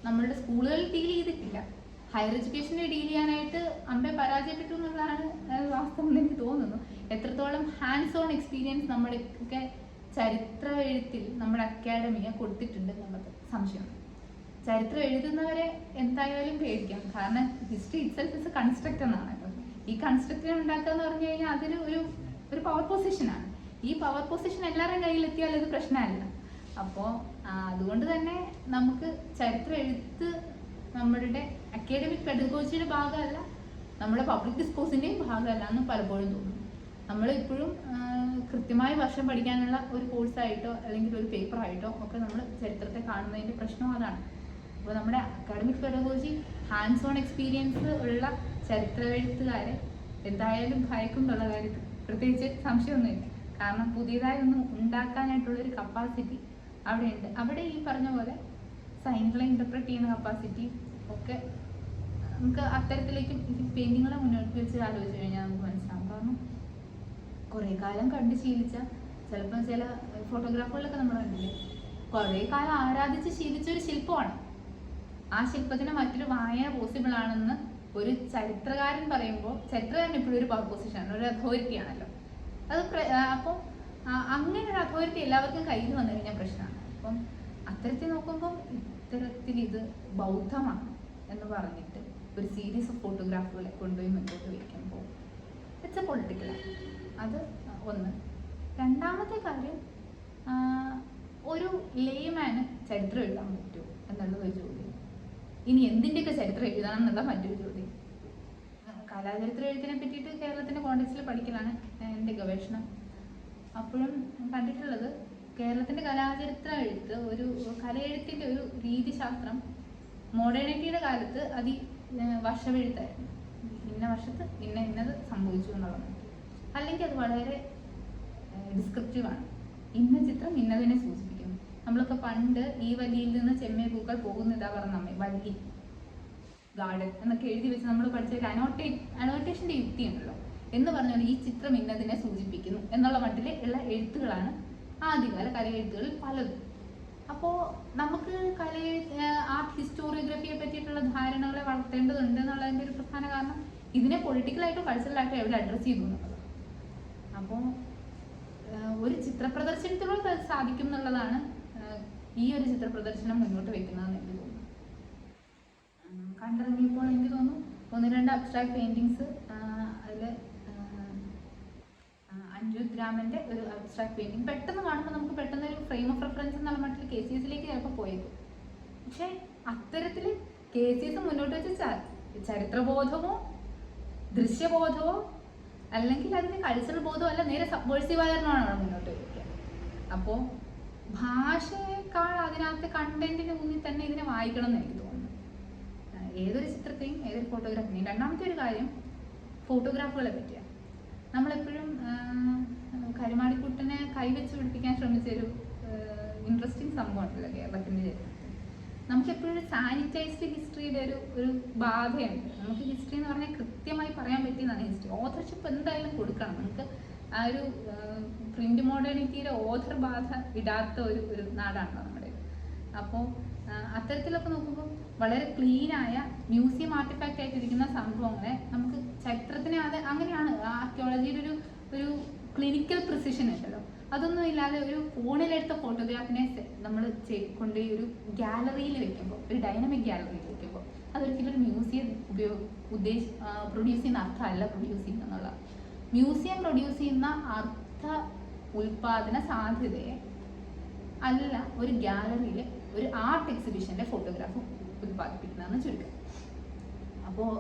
നമ്മളുടെ സ്കൂളുകളിൽ ഡീൽ ചെയ്തിട്ടില്ല. ഹയർ എഡ്യൂക്കേഷനെ ഡീൽ ചെയ്യാനായിട്ട് അമ്പെ പരാജയപ്പെട്ടു എന്നുള്ളതാണ് വാസ്തവം എനിക്ക് തോന്നുന്നു. എത്രത്തോളം ഹാൻഡ്സ് ഓൺ എക്സ്പീരിയൻസ് നമ്മളൊക്കെ ചരിത്ര എഴുത്തിൽ നമ്മുടെ അക്കാഡമിയെ കൊടുത്തിട്ടുണ്ട് എന്നുള്ളത് സംശയമാണ്. ചരിത്രം എഴുതുന്നവരെ എന്തായാലും പേടിക്കാം, കാരണം history itself is A construct എന്നാണല്ലോ. ഈ കൺസ്ട്രക്റ്റിനെ ഉണ്ടാക്കുക എന്ന് പറഞ്ഞു കഴിഞ്ഞാൽ അതൊരു ഒരു പവർ പൊസിഷനാണ്. ഈ പവർ പൊസിഷൻ എല്ലാവരുടെയും കയ്യിലെത്തിയാൽ അത് പ്രശ്നമല്ല. അപ്പോൾ അതുകൊണ്ട് തന്നെ നമുക്ക് ചരിത്രം എഴുത്ത് നമ്മളുടെ അക്കാഡമിക് പെഡഗോജിയുടെ ഭാഗമല്ല, നമ്മുടെ പബ്ലിക് ഡിസ്കോഴ്സിൻ്റെയും ഭാഗമല്ല എന്ന് പലപ്പോഴും തോന്നുന്നു. നമ്മളിപ്പോഴും കൃത്യമായി വർഷം പഠിക്കാനുള്ള ഒരു കോഴ്സായിട്ടോ അല്ലെങ്കിൽ ഒരു പേപ്പറായിട്ടോ ഒക്കെ നമ്മൾ ചരിത്രത്തെ കാണുന്നതിൻ്റെ പ്രശ്നം അതാണ്. അപ്പോൾ നമ്മുടെ academic pedagogy hands on experience ഉള്ള ചരിത്ര എഴുത്തുകാരെ എന്തായാലും ഭയക്കുന്നുള്ള കാര്യത്തിൽ പ്രത്യേകിച്ച് സംശയമൊന്നുമില്ല. കാരണം പുതിയതായി ഒന്നും ഉണ്ടാക്കാനായിട്ടുള്ളൊരു കപ്പാസിറ്റി അവിടെ ഉണ്ട്. അവിടെ ഈ പറഞ്ഞ പോലെ സൈനുകളെ ഇൻ്റർപ്രറ്റ് ചെയ്യുന്ന കപ്പാസിറ്റി ഒക്കെ നമുക്ക് അത്തരത്തിലേക്കും ഈ പെയിൻറ്റിങ്ങളെ മുന്നോട്ട് വെച്ച് ആലോചിച്ച് കഴിഞ്ഞാൽ നമുക്ക് മനസ്സിലാവും. കാരണം കുറേ കാലം കണ്ട് ശീലിച്ച, ചിലപ്പോൾ ചില ഫോട്ടോഗ്രാഫുകളിലൊക്കെ നമ്മൾ കണ്ടില്ലേ, കുറേ കാലം ആരാധിച്ച് ശീലിച്ചൊരു ശില്പമാണ്. ആ ശില്പത്തിന് മറ്റൊരു വായന പോസിബിൾ ആണെന്ന് ഒരു ചരിത്രകാരൻ പറയുമ്പോൾ, ചരിത്രകാരൻ എപ്പോഴും ഒരു പവർ പൊസിഷനാണ്, ഒരു അതോറിറ്റി ആണല്ലോ അത്. അപ്പം അങ്ങനെ ഒരു അതോറിറ്റി എല്ലാവർക്കും കയ്യിൽ വന്നു കഴിഞ്ഞാൽ പ്രശ്നമാണ്. അപ്പം അത്തരത്തിൽ നോക്കുമ്പം ഇത്തരത്തിൽ ഇത് ബൗദ്ധമാണ് എന്ന് പറഞ്ഞിട്ട് ഒരു സീരീസ് ഓഫ് ഫോട്ടോഗ്രാഫുകളെ കൊണ്ടുപോയി മുന്നോട്ട് വയ്ക്കുമ്പോൾ ഇറ്റ്സ് എ പൊളിറ്റിക്കലാണ്. അത് ഒന്ന്. രണ്ടാമത്തെ കാര്യം, ഒരു ലേമാന് ചരിത്രം എഴുതാൻ പറ്റുമോ എന്നുള്ളത് ഒരു ചോദ്യം. ഇനി എന്തിൻ്റെയൊക്കെ ചരിത്രം എഴുതണം എന്നുള്ള മറ്റൊരു ചോദ്യം. കലാചരിത്ര എഴുത്തിനെ പറ്റിയിട്ട് കേരളത്തിൻ്റെ കോണ്ടെക്സ്റ്റിൽ പഠിക്കലാണ് എൻ്റെ ഗവേഷണം. അപ്പോഴും കണ്ടിട്ടുള്ളത് കേരളത്തിൻ്റെ കലാചരിത്ര എഴുത്ത്, ഒരു കലയെഴുത്തിൻ്റെ ഒരു രീതിശാസ്ത്രം മോഡേണിറ്റിയുടെ കാലത്ത് വർഷമെഴുത്തായിരുന്നു. ഇന്ന വർഷത്ത് ഇന്നത് സംഭവിച്ചു എന്നുള്ളത്. അല്ലെങ്കിൽ അത് വളരെ ഡിസ്ക്രിപ്റ്റീവാണ്. ഇന്ന ചിത്രം ഇന്നതിനെ സൂചിപ്പിക്കുന്നു. നമ്മളൊക്കെ പണ്ട് ഈ വല്ലിയിൽ നിന്ന് ചെമ്മേ പൂക്കൾ പോകുന്നിതാ പറഞ്ഞ അമ്മേ വല്ലി ഗാർഡൻ എന്നൊക്കെ എഴുതി വെച്ച് നമ്മൾ പഠിച്ച ഒരു അനോട്ടേഷൻ്റെ യുക്തിയുണ്ടല്ലോ. എന്ന് പറഞ്ഞാൽ ഈ ചിത്രം ഇന്നതിനെ സൂചിപ്പിക്കുന്നു എന്നുള്ള മട്ടിൽ ഉള്ള എഴുത്തുകളാണ് ആദ്യകാല കലയെഴുത്തുകളിൽ പലതും. അപ്പോൾ നമുക്ക് ആർട്ട് ഹിസ്റ്റോറിയോഗ്രഫിയെ പറ്റിയിട്ടുള്ള ധാരണകളെ വളർത്തേണ്ടതുണ്ട് എന്നുള്ളതിൻ്റെ ഒരു പ്രധാന കാരണം ഇതിനെ പൊളിറ്റിക്കലായിട്ടോ കൾച്ചറലായിട്ടോ എവിടെ അഡ്രസ്സ് ചെയ്തു എന്നുള്ളതാണ്. അപ്പോൾ ഒരു ചിത്ര പ്രദർശനത്തിലൂടെ സാധിക്കും എന്നുള്ളതാണ് ഈ ഒരു ചിത്ര പ്രദർശനം മുന്നോട്ട് വെക്കുന്നതെന്ന് എനിക്ക് തോന്നുന്നു. കണ്ടിറങ്ങിയപ്പോൾ എനിക്ക് തോന്നുന്നു 1-2 അബ്സ്ട്രാക്ട് പെയിൻറ്റിങ്സ്, അതിൽ അഞ്ജുത് രാമൻ്റെ ഒരു അബ്സ്ട്രാക്ട് പെയിൻറ്റിങ് പെട്ടെന്ന് കാണുമ്പോൾ നമുക്ക് പെട്ടെന്ന് ഒരു ഫ്രെയിം ഓഫ് റെഫറൻസ് എന്നുള്ള മട്ടിൽ KCSലേക്ക് ചിലപ്പോൾ പോയേക്കും. പക്ഷേ അത്തരത്തിൽ KCS മുന്നോട്ട് വെച്ച ചരിത്രബോധമോ ദൃശ്യബോധമോ അല്ലെങ്കിൽ അതിന് കൾച്ചറൽ ബോധമോ അല്ല, നേരെ സബ്വേഴ്സീവായതാണ് അവിടെ മുന്നോട്ട് വയ്ക്കുക. അപ്പോൾ ഭാഷയേക്കാൾ അതിനകത്ത് കണ്ടന്റിന് മുന്നിൽ തന്നെ ഇതിനെ വായിക്കണം എന്ന് എനിക്ക് തോന്നുന്നു. ഏതൊരു ചിത്രത്തെയും ഏതൊരു ഫോട്ടോഗ്രാഫിനെയും. രണ്ടാമത്തെ ഒരു കാര്യം ഫോട്ടോഗ്രാഫുകളെ പറ്റിയാണ്. നമ്മളെപ്പോഴും കരുമാടിക്കുട്ടനെ കൈവച്ച് പിടിപ്പിക്കാൻ ശ്രമിച്ചൊരു ഇൻട്രസ്റ്റിംഗ് സംഭവം ഉണ്ടല്ലോ കേരളത്തിൻ്റെ ചരിത്രത്തിൽ. നമുക്കെപ്പോഴും ഒരു സാനിറ്റൈസ്ഡ് ഹിസ്റ്ററിയുടെ ഒരു ബാധയുണ്ട്. നമുക്ക് ഹിസ്റ്ററി എന്ന് പറഞ്ഞാൽ കൃത്യമായി പറയാൻ പറ്റിയതാണ് ഹിസ്റ്ററി. ഓഥർഷിപ്പ് എന്തായാലും കൊടുക്കണം. നമുക്ക് ആ ഒരു പ്രിന്റ് മോഡേണിറ്റിയുടെ ഓഥർ ബാധ ഇടാത്ത ഒരു നാടാണല്ലോ നമ്മുടെ. അപ്പോൾ അത്തരത്തിലൊക്കെ നോക്കുമ്പോൾ വളരെ ക്ലീനായ മ്യൂസിയം ആർട്ടിഫാക്റ്റ് ആയിട്ടിരിക്കുന്ന സംഭവങ്ങളെ നമുക്ക് ചരിത്രത്തിനെ അങ്ങനെയാണ് ആർക്കിയോളജിയുടെ ഒരു ക്ലിനിക്കൽ പ്രിസിഷൻ ഉണ്ടല്ലോ, അതൊന്നും ഇല്ലാതെ ഒരു ഫോണിലെടുത്ത ഫോട്ടോഗ്രാഫിനെ നമ്മൾ കൊണ്ടുപോയി ഒരു ഗാലറിയിൽ വെക്കുമ്പോൾ, ഒരു ഡൈനാമിക് ഗാലറിയിൽ വെക്കുമ്പോൾ അതൊരിക്കലും ഒരു മ്യൂസിയം പ്രൊഡ്യൂസ് ചെയ്യുന്ന അർത്ഥമല്ല പ്രൊഡ്യൂസ് ചെയ്യുന്ന എന്നുള്ള. മ്യൂസിയം പ്രൊഡ്യൂസ് ചെയ്യുന്ന അർത്ഥ ഉൽപാദന സാധ്യതയെ അല്ല ഒരു ഗാലറിയിൽ ഒരു ആർട്ട് എക്സിബിഷൻ്റെ ഫോട്ടോഗ്രാഫ് ഉൽപ്പാദിപ്പിക്കുന്നതെന്ന് ചുരുക്കം. അപ്പോൾ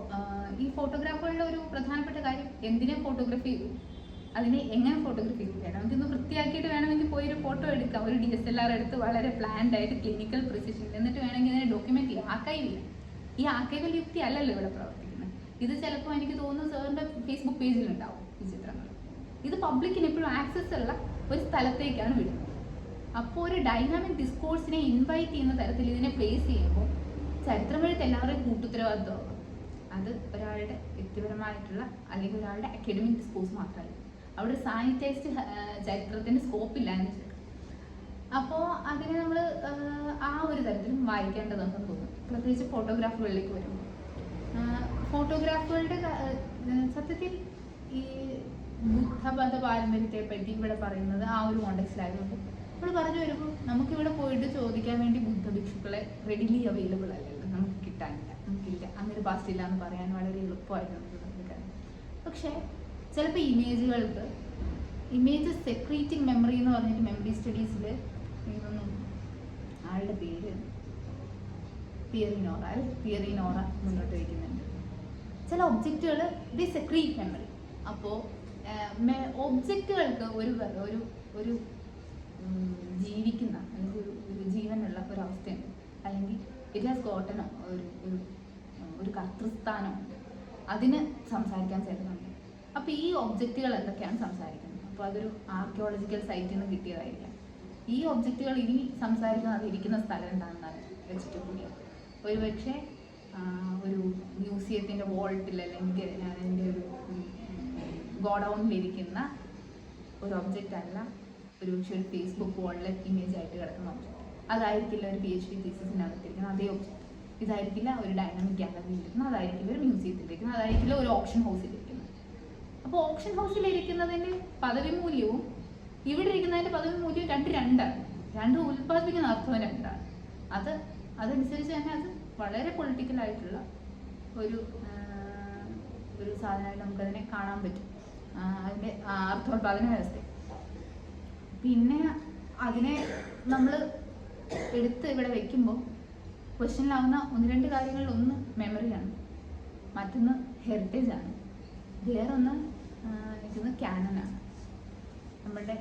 ഈ ഫോട്ടോഗ്രാഫുകളുടെ ഒരു പ്രധാനപ്പെട്ട കാര്യം എന്തിനെ ഫോട്ടോഗ്രാഫി ചെയ്തു, അതിനെ എങ്ങനെ ഫോട്ടോഗ്രാഫി ചെയ്യണം, നമുക്കിന്ന് വൃത്തിയാക്കിയിട്ട് വേണമെങ്കിൽ പോയി ഒരു ഫോട്ടോ എടുക്കാം, ഒരു DSLR എടുത്ത് വളരെ പ്ലാൻഡ് ആയിട്ട് ക്ലിനിക്കൽ പ്രിസിഷൻ, എന്നിട്ട് വേണമെങ്കിൽ ഇതിനെ ഡോക്യുമെന്റ് ചെയ്യാം, ആർക്കൈവ് ചെയ്യാം. ഈ ആർക്കൈവൽ യുക്തി അല്ലല്ലോ ഇവിടെ പ്രവർത്തിക്കുന്നത്. ഇത് ചിലപ്പോൾ എനിക്ക് തോന്നുന്നു സാറിൻ്റെ ഫേസ്ബുക്ക് പേജിലുണ്ടാവും ഈ ചിത്രങ്ങൾ. ഇത് പബ്ലിക്കിന് എപ്പോഴും ആക്സസ് ഉള്ള ഒരു സ്ഥലത്തേക്കാണ് വിടുന്നത്. അപ്പോൾ ഒരു ഡൈനാമിക് ഡിസ്കോഴ്സിനെ ഇൻവൈറ്റ് ചെയ്യുന്ന തരത്തിൽ ഇതിനെ പ്ലേസ് ചെയ്യുമ്പോൾ ചരിത്രമെഴുത്ത് എല്ലാവരുടെയും കൂട്ടുത്തരവാദിത്വമാകും. അത് ഒരാളുടെ വ്യക്തിപരമായിട്ടുള്ള അല്ലെങ്കിൽ ഒരാളുടെ അക്കാഡമിക് ഡിസ്കോഴ്സ് മാത്രമല്ല. അവിടെ സാനിറ്റൈസ്ഡ് ചരിത്രത്തിൻ്റെ സ്കോപ്പില്ല എന്ന് വെച്ചാൽ. അപ്പോൾ അതിനെ നമ്മൾ ആ ഒരു തരത്തിലും വായിക്കേണ്ടതെന്ന് തോന്നുന്നു. പ്രത്യേകിച്ച് ഫോട്ടോഗ്രാഫുകളിലേക്ക് വരുമ്പോൾ ഫോട്ടോഗ്രാഫുകളുടെ സത്യത്തിൽ ഈ ബുദ്ധമത പാരമ്പര്യത്തെ പറ്റി ഇവിടെ പറയുന്നത് ആ ഒരു കോണ്ടെക്സ്റ്റിലായതുകൊണ്ട് നമ്മൾ പറഞ്ഞു വരുമ്പോൾ നമുക്കിവിടെ പോയിട്ട് ചോദിക്കാൻ വേണ്ടി ബുദ്ധ ഭിക്ഷുക്കളെ റെഡിലി അവൈലബിൾ അല്ലല്ലോ, നമുക്ക് കിട്ടാനില്ല, നമുക്കില്ല, അങ്ങനെ പാസ്റ്റ് ഇല്ല എന്ന് പറയാൻ വളരെ എളുപ്പമായിരുന്നു നമുക്ക്. പക്ഷേ ചിലപ്പോൾ ഇമേജ് സെക്രീറ്റിംഗ് മെമ്മറി എന്ന് പറഞ്ഞിട്ട് മെമ്മറി സ്റ്റഡീസിൽ ആളുടെ പേര് തിയറി നോറ മുന്നോട്ട് വയ്ക്കുന്നുണ്ട്. ചില ഒബ്ജക്റ്റുകൾ ദി സെക്രീറ്റ് മെമ്മറി. അപ്പോൾ ഒബ്ജക്റ്റുകൾക്ക് ഒരു ജീവിക്കുന്ന അല്ലെങ്കിൽ ഒരു ജീവനുള്ള ഒരവസ്ഥയുണ്ട്, അല്ലെങ്കിൽ ഇറ്റ് ഹാസ് ഗോട്ടനോ ഒരു കർത്തൃസ്ഥാനമുണ്ട്, അതിന് സംസാരിക്കാൻ ചേരുന്നുണ്ട്. അപ്പോൾ ഈ ഒബ്ജക്റ്റുകൾ എന്തൊക്കെയാണ് സംസാരിക്കുന്നത്? അപ്പോൾ അതൊരു ആർക്കിയോളജിക്കൽ സൈറ്റിൽ നിന്ന് കിട്ടിയതായിരിക്കാം. ഈ ഒബ്ജക്റ്റുകൾ ഇനി സംസാരിക്കുന്നത് അത് ഇരിക്കുന്ന സ്ഥലം എന്താണെന്നാണ് വെച്ചിട്ട് കൂടിയത്. ഒരുപക്ഷെ ഒരു മ്യൂസിയത്തിൻ്റെ വോൾട്ടിൽ അല്ലെങ്കിൽ അതിൻ്റെ ഒരു ഗോഡൗണിലിരിക്കുന്ന ഒരു ഒബ്ജക്റ്റ് അല്ല, ഒരു ഫേസ്ബുക്ക് വോളിലെ ഇമേജ് ആയിട്ട് കിടക്കുന്ന ഒബ്ജക്റ്റ്. അതായിരിക്കില്ല ഒരു PhD തീസിസിനകത്തിരിക്കുന്ന അതേ ഒബ്ജക്റ്റ്. ഇതായിരിക്കില്ല ഒരു ഡൈനാമിക് ഗാലറിയിലിരിക്കുന്നത്, അതായിരിക്കില്ല ഒരു മ്യൂസിയത്തിലിരിക്കുന്നത്, അതായിരിക്കില്ല ഒരു ഓപ്ഷൻ ഹൗസിലിരിക്കുന്നത്. അപ്പോൾ ഓപ്ഷൻ ഹൗസിലിരിക്കുന്നതിൻ്റെ പദവി മൂല്യവും ഇവിടെ ഇരിക്കുന്നതിൻ്റെ പദവി മൂല്യവും രണ്ടും ഉൽപ്പാദിപ്പിക്കുന്ന അർത്ഥം രണ്ടാണ്. അതനുസരിച്ച് തന്നെ അത് വളരെ പൊളിറ്റിക്കലായിട്ടുള്ള ഒരു സാധനമായിട്ട് നമുക്കതിനെ കാണാൻ പറ്റും, അതിൻ്റെ അർത്ഥോൽപാദന വ്യവസ്ഥ. പിന്നെ അതിനെ നമ്മൾ എടുത്ത് ഇവിടെ വെക്കുമ്പോൾ ക്വസ്റ്റ്യനിലാവുന്ന ഒന്ന് രണ്ട് കാര്യങ്ങളിൽ ഒന്ന് മെമ്മറിയാണ്, മറ്റൊന്ന് ഹെറിറ്റേജാണ്, വേറൊന്ന് എനിക്കൊന്ന് ക്യാനനാണ്. നമ്മളുടെ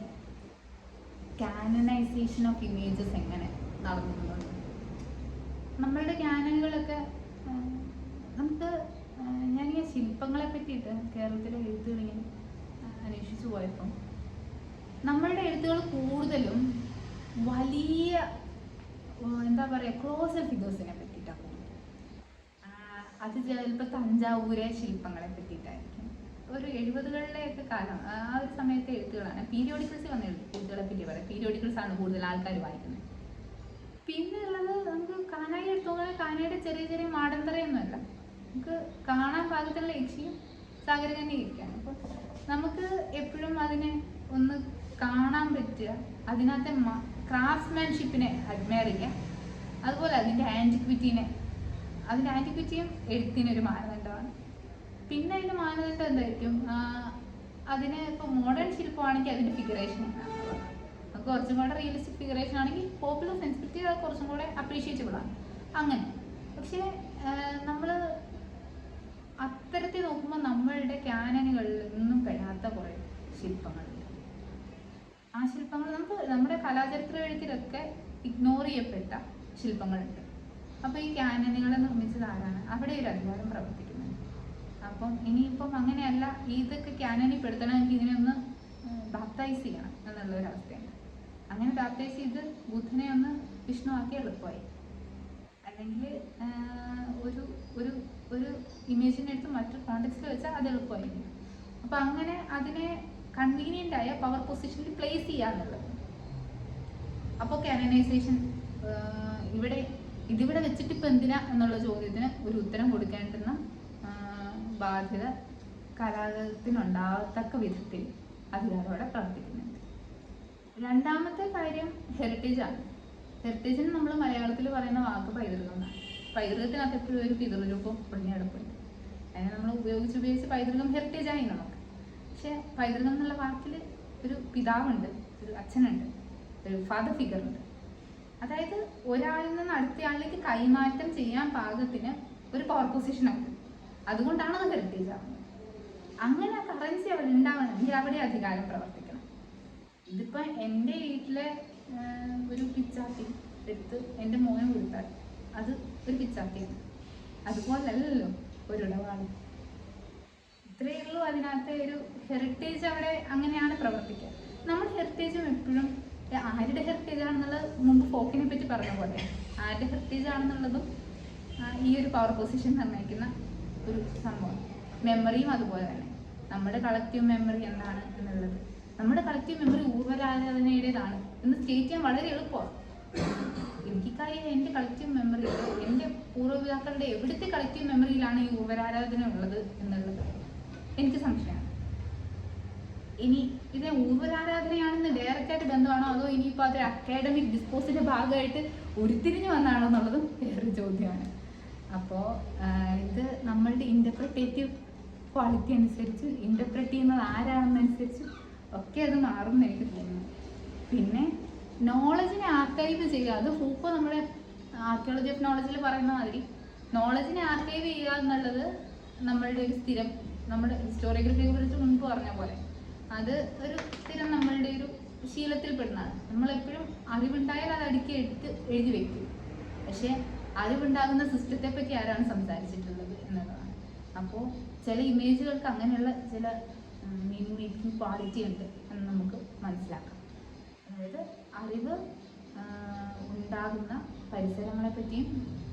ക്യാനനൈസേഷൻ ഓഫ് ഇമേജസ് എങ്ങനെ നടന്നുള്ളത്. നമ്മളുടെ ക്യാനനുകളൊക്കെ നമുക്ക് ഞാൻ ഈ ശില്പങ്ങളെ പറ്റിയിട്ട് കേരളത്തിലെ എഴുത്തുകളിങ്ങനെ അന്വേഷിച്ചു പോയപ്പം നമ്മളുടെ എഴുത്തുകൾ കൂടുതലും വലിയ എന്താ പറയുക ക്ലോസർ ഫിഗേഴ്സിനെ പറ്റിയിട്ടാണ്. അത് ചിലപ്പോൾ തഞ്ചാവൂരെ ശില്പങ്ങളെ പറ്റിയിട്ടായിരിക്കും. ഒരു 70കളിലെയൊക്കെ കാലം ആ ഒരു സമയത്തെ എഴുത്തുകളാണ്. പീരിയോഡിക്കൽസ് വന്ന എഴുത്തുകളെ പറ്റി പറയാം. പീരിയോഡിക്കൽസാണ് കൂടുതൽ ആൾക്കാർ വായിക്കുന്നത്. പിന്നെ ഉള്ളത് നമുക്ക് കാനായി എടുത്തോളം കാനായുടെ ചെറിയ ചെറിയ മാടന്തറയൊന്നുമല്ല, നമുക്ക് കാണാൻ പാകത്തിലുള്ള യക്ഷിയും സാഗരകന്യ ഇരിക്കുകയാണ്. അപ്പോൾ നമുക്ക് എപ്പോഴും അതിനെ ഒന്ന് കാണാൻ പറ്റുക, അതിനകത്തെ ക്രാഫ്റ്റ്സ്മാൻഷിപ്പിനെ അഡ്മയർ ചെയ്യുക, അതുപോലെ അതിൻ്റെ ആൻറ്റിക്വിറ്റിയും എഴുത്തിനൊരു മാനദണ്ഡമാണ്. പിന്നെ അതിൻ്റെ മാനദണ്ഡം എന്തായിരിക്കും? അതിന് ഇപ്പോൾ മോഡേൺ ശില്പമാണെങ്കിൽ അതിൻ്റെ ഫിഗറേഷൻ നമുക്ക് കുറച്ചും കൂടെ റിയലിസ്റ്റിക് ഫിഗറേഷൻ ആണെങ്കിൽ പോപ്പുലർ സെൻസിറ്റിവിറ്റി അത് കുറച്ചും കൂടെ അപ്രീഷിയേറ്റബിളാണ് അങ്ങനെ. പക്ഷേ നമ്മൾ അത്തരത്തിൽ നോക്കുമ്പോൾ നമ്മളുടെ ക്യാനനുകളിൽ നിന്നും കഴിയാത്ത കുറേ ശില്പങ്ങളുണ്ട്. ആ ശില്പങ്ങൾ നമ്മുടെ കലാചരിത്ര എഴുത്തിലൊക്കെ ഇഗ്നോർ ചെയ്യപ്പെട്ട ശില്പങ്ങളുണ്ട്. അപ്പോൾ ഈ ക്യാനനുകളെ നിർമ്മിച്ചത് ആരാണ്? അവിടെ ഒരു അധികാരം പ്രവർത്തിക്കുന്നുണ്ട്. അപ്പം ഇനിയിപ്പം അങ്ങനെയല്ല, ഇതൊക്കെ ക്യാനനിൽ പെടുത്തണമെങ്കിൽ ഇതിനൊന്ന് ബാപ്തൈസ് ചെയ്യണം എന്നുള്ളൊരവസ്ഥയാണ്. അങ്ങനെ ബാപ്തൈസ് ചെയ്ത് ബുദ്ധനെ ഒന്ന് വിഷ്ണുവാക്കി എളുപ്പമായി. അല്ലെങ്കിൽ ഒരു ഇമേജിനെ എടുത്ത് മറ്റൊരു കോണ്ടെക്സ്റ്റിൽ വെച്ചാൽ അത് എളുപ്പമായിരിക്കും. അപ്പം അങ്ങനെ അതിനെ കൺവീനിയൻ്റ് ആയ പവർ പൊസിഷനിൽ പ്ലേസ് ചെയ്യാന്നുള്ളത്. അപ്പോൾ കാനനൈസേഷൻ ഇതിവിടെ വെച്ചിട്ട് ഇപ്പം എന്തിനാ എന്നുള്ള ചോദ്യത്തിന് ഒരു ഉത്തരം കൊടുക്കേണ്ടുന്ന ബാധ്യത കലാകാരത്തിനുണ്ടാകത്തക്ക വിധത്തിൽ അധികാരത്തോടെ പ്രവർത്തിക്കുന്നുണ്ട്. രണ്ടാമത്തെ കാര്യം ഹെറിറ്റേജാണ്. ഹെറിറ്റേജിന് നമ്മൾ മലയാളത്തിൽ പറയുന്ന വാക്ക് പൈതൃകം എന്നാണ്. പൈതൃകത്തിനകത്ത് എപ്പോഴും ഒരു പിതൃരൂപം ഒളിഞ്ഞിടപ്പുണ്ട്. അതിനെ നമ്മൾ ഉപയോഗിച്ച് പൈതൃകം ഹെറിറ്റേജായി നമുക്ക്. പക്ഷെ പൈതൃകം എന്നുള്ള വാക്കിൽ ഒരു പിതാവുണ്ട്, ഒരു അച്ഛനുണ്ട്, ഒരു ഫാദർ ഫിഗർ ഉണ്ട്. അതായത് ഒരാളിൽ നിന്ന് അടുത്തയാളിലേക്ക് കൈമാറ്റം ചെയ്യാൻ പാകത്തിന് ഒരു പവർ പൊസിഷനുണ്ട്. അതുകൊണ്ടാണ് അത് ഹെറിറ്റേജ് ആവുന്നത്. അങ്ങനെ കറൻസി അവിടെ ഉണ്ടാവണമെങ്കിൽ അവിടെ അധികാരം പ്രവർത്തിക്കണം. ഇതിപ്പോൾ എൻ്റെ വീട്ടിലെ ഒരു പിച്ചാത്തി എടുത്ത് എൻ്റെ മോനെ കൊടുത്താൽ അത് ഒരു പിച്ചാത്തിയാണ്. അതുപോലല്ലല്ലോ ഒരു ഇടപാട്. ഇത്രയേ ഉള്ളൂ അതിനകത്തെ ഒരു ഹെറിറ്റേജ്. അവിടെ അങ്ങനെയാണ് പ്രവർത്തിക്കുക. നമ്മൾ ഹെറിറ്റേജും എപ്പോഴും ആരുടെ ഹെറിറ്റേജ് ആണെന്നുള്ളത് മുമ്പ് ഫോക്കിനെ പറ്റി പറഞ്ഞ പോലെ ആരുടെ ഹെറിറ്റേജ് ആണെന്നുള്ളതും ഈ ഒരു പവർ പൊസിഷൻ നിർണ്ണയിക്കുന്ന ഒരു സംഭവം. മെമ്മറിയും അതുപോലെ തന്നെ. നമ്മുടെ കളക്റ്റീവ് മെമ്മറി എന്താണ് എന്നുള്ളത്, നമ്മുടെ കളക്റ്റീവ് മെമ്മറി ഊർവരാരാധനയുടേതാണ് എന്ന് സ്റ്റേറ്റ് ചെയ്യാൻ വളരെ എളുപ്പമാണ്. എനിക്ക് കാര്യം എൻ്റെ കളക്റ്റീവ് മെമ്മറി, എൻ്റെ പൂർവ്വപിതാക്കളുടെ എവിടുത്തെ കളക്റ്റീവ് മെമ്മറിയിലാണ് ഈ ഊർവരാരാധന ഉള്ളത് എന്നുള്ളത് എനിക്ക് സംശയമാണ്. ഇനി ഇത് ഊർവരാരാധനയാണെന്ന് ഡയറക്റ്റായിട്ട് ബന്ധമാണോ അതോ ഇനിയിപ്പോൾ അത് അക്കാഡമിക് ഡിസ്കോഴ്സിൻ്റെ ഭാഗമായിട്ട് ഉരുത്തിരിഞ്ഞു വന്നാണോ എന്നുള്ളതും വേറൊരു ചോദ്യമാണ്. അപ്പോൾ ഇത് നമ്മളുടെ ഇൻ്റർപ്രിറ്റേറ്റീവ് ക്വാളിറ്റി അനുസരിച്ച്, ഇൻ്റർപ്രറ്റ് ചെയ്യുന്നത് ആരാണെന്നനുസരിച്ച് ഒക്കെ അത് മാറുമെന്ന് എനിക്ക് തോന്നുന്നു. പിന്നെ നോളജിനെ ആർക്കൈവ് ചെയ്യുക, അത് ഫൂക്കോ നമ്മുടെ ആർക്കിയോളജി ഓഫ് നോളജിൽ പറയുന്ന മാതിരി നോളജിനെ ആർക്കൈവ് ചെയ്യുക എന്നുള്ളത് നമ്മളുടെ ഒരു സ്ഥിരം, നമ്മുടെ ഹിസ്റ്റോറിയോഗ്രഫിയെ കുറിച്ച് മുൻപ് പറഞ്ഞ പോലെ അത് ഒരു സ്ഥിരം നമ്മളുടെ ഒരു ശീലത്തിൽപ്പെടുന്നതാണ്. നമ്മളെപ്പോഴും അറിവുണ്ടായാൽ അത് അടുക്കി എടുത്ത് എഴുതി വെക്കും. പക്ഷേ അറിവുണ്ടാകുന്ന സിസ്റ്റത്തെ പറ്റി ആരാണ് സംസാരിച്ചിട്ടുള്ളത് എന്നുള്ളതാണ്. അപ്പോൾ ചില ഇമേജുകൾക്ക് അങ്ങനെയുള്ള ചില മീനിങ് മേക്കിംഗ് ക്വാളിറ്റി ഉണ്ട് എന്ന് നമുക്ക് മനസ്സിലാക്കാം. അതായത് അറിവ് ഉണ്ടാകുന്ന പരിസരങ്ങളെ പറ്റിയും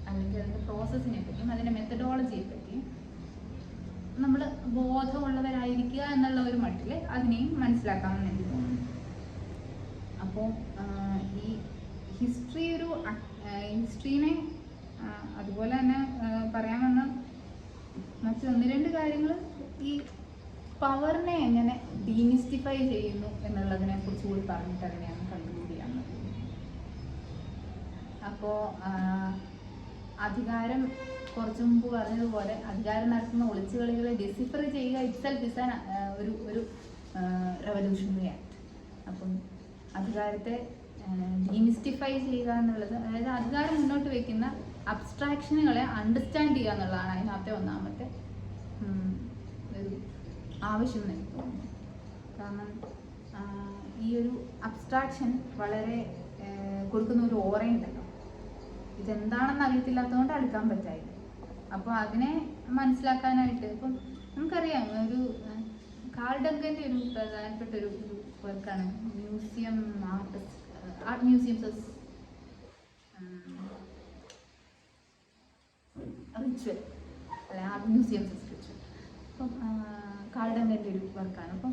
അല്ലെങ്കിൽ അതിൻ്റെ പ്രോസസ്സിനെ പറ്റിയും അതിൻ്റെ മെത്തഡോളജിയെ പറ്റിയും നമ്മൾ ബോധമുള്ളവരായിരിക്കുക എന്നുള്ള ഒരു മട്ടിൽ അതിനെയും മനസ്സിലാക്കാമെന്ന് എനിക്ക് തോന്നുന്നു. അപ്പോൾ ഈ ഹിസ്റ്ററീനെ അതുപോലെ തന്നെ പറയാമെന്ന മറ്റൊന്ന് രണ്ട് കാര്യങ്ങൾ ഈ പവറിനെ എങ്ങനെ ഡീമിസ്റ്റിഫൈ ചെയ്യുന്നു എന്നുള്ളതിനെ കുറിച്ച് കൂടി പറഞ്ഞിട്ട് അതിനെയാണ് കൺക്ലൂഡ് ചെയ്യാവുന്നത്. അപ്പോൾ അധികാരം കുറച്ചു മുമ്പ് പറഞ്ഞതുപോലെ അധികാരം നടത്തുന്ന ഒളിച്ചുകളികളെ ഡിസിഫർ ചെയ്യുക ഇറ്റ്സെൽഫ് ഇസ് ഒരു റെവല്യൂഷണറി ആക്ട്. അപ്പം അധികാരത്തെ ഡീമിസ്റ്റിഫൈ ചെയ്യുക എന്നുള്ളത്, അതായത് അധികാരം മുന്നോട്ട് വയ്ക്കുന്ന അബ്സ്ട്രാക്ഷനുകളെ അണ്ടർസ്റ്റാൻഡ് ചെയ്യുക എന്നുള്ളതാണ് അതിനകത്തെ ഒന്നാമത്തെ ഒരു ആവശ്യം എന്ന് എനിക്ക് തോന്നുന്നു. കാരണം ഈ ഒരു അബ്സ്ട്രാക്ഷൻ വളരെ കൊടുക്കുന്ന ഒരു ഓറയുണ്ടല്ലോ, ഇതെന്താണെന്ന് അറിയത്തില്ലാത്തതുകൊണ്ട് അടുക്കാൻ പറ്റായില്ല. അപ്പോൾ അതിനെ മനസ്സിലാക്കാനായിട്ട് ഇപ്പം നമുക്കറിയാം, ഒരു കാൾ ഡങ്കൻ്റെ ഒരു പ്രധാനപ്പെട്ട ഒരു വർക്കാണ് മ്യൂസിയം ആർട്ട് മ്യൂസിയംസ് റിച്വൽ അല്ലെ, ആർട്ട് മ്യൂസിയംസ് റിച്വൽ. അപ്പം കാൾ ഡങ്കൻ്റെ ഒരു വർക്കാണ്. അപ്പം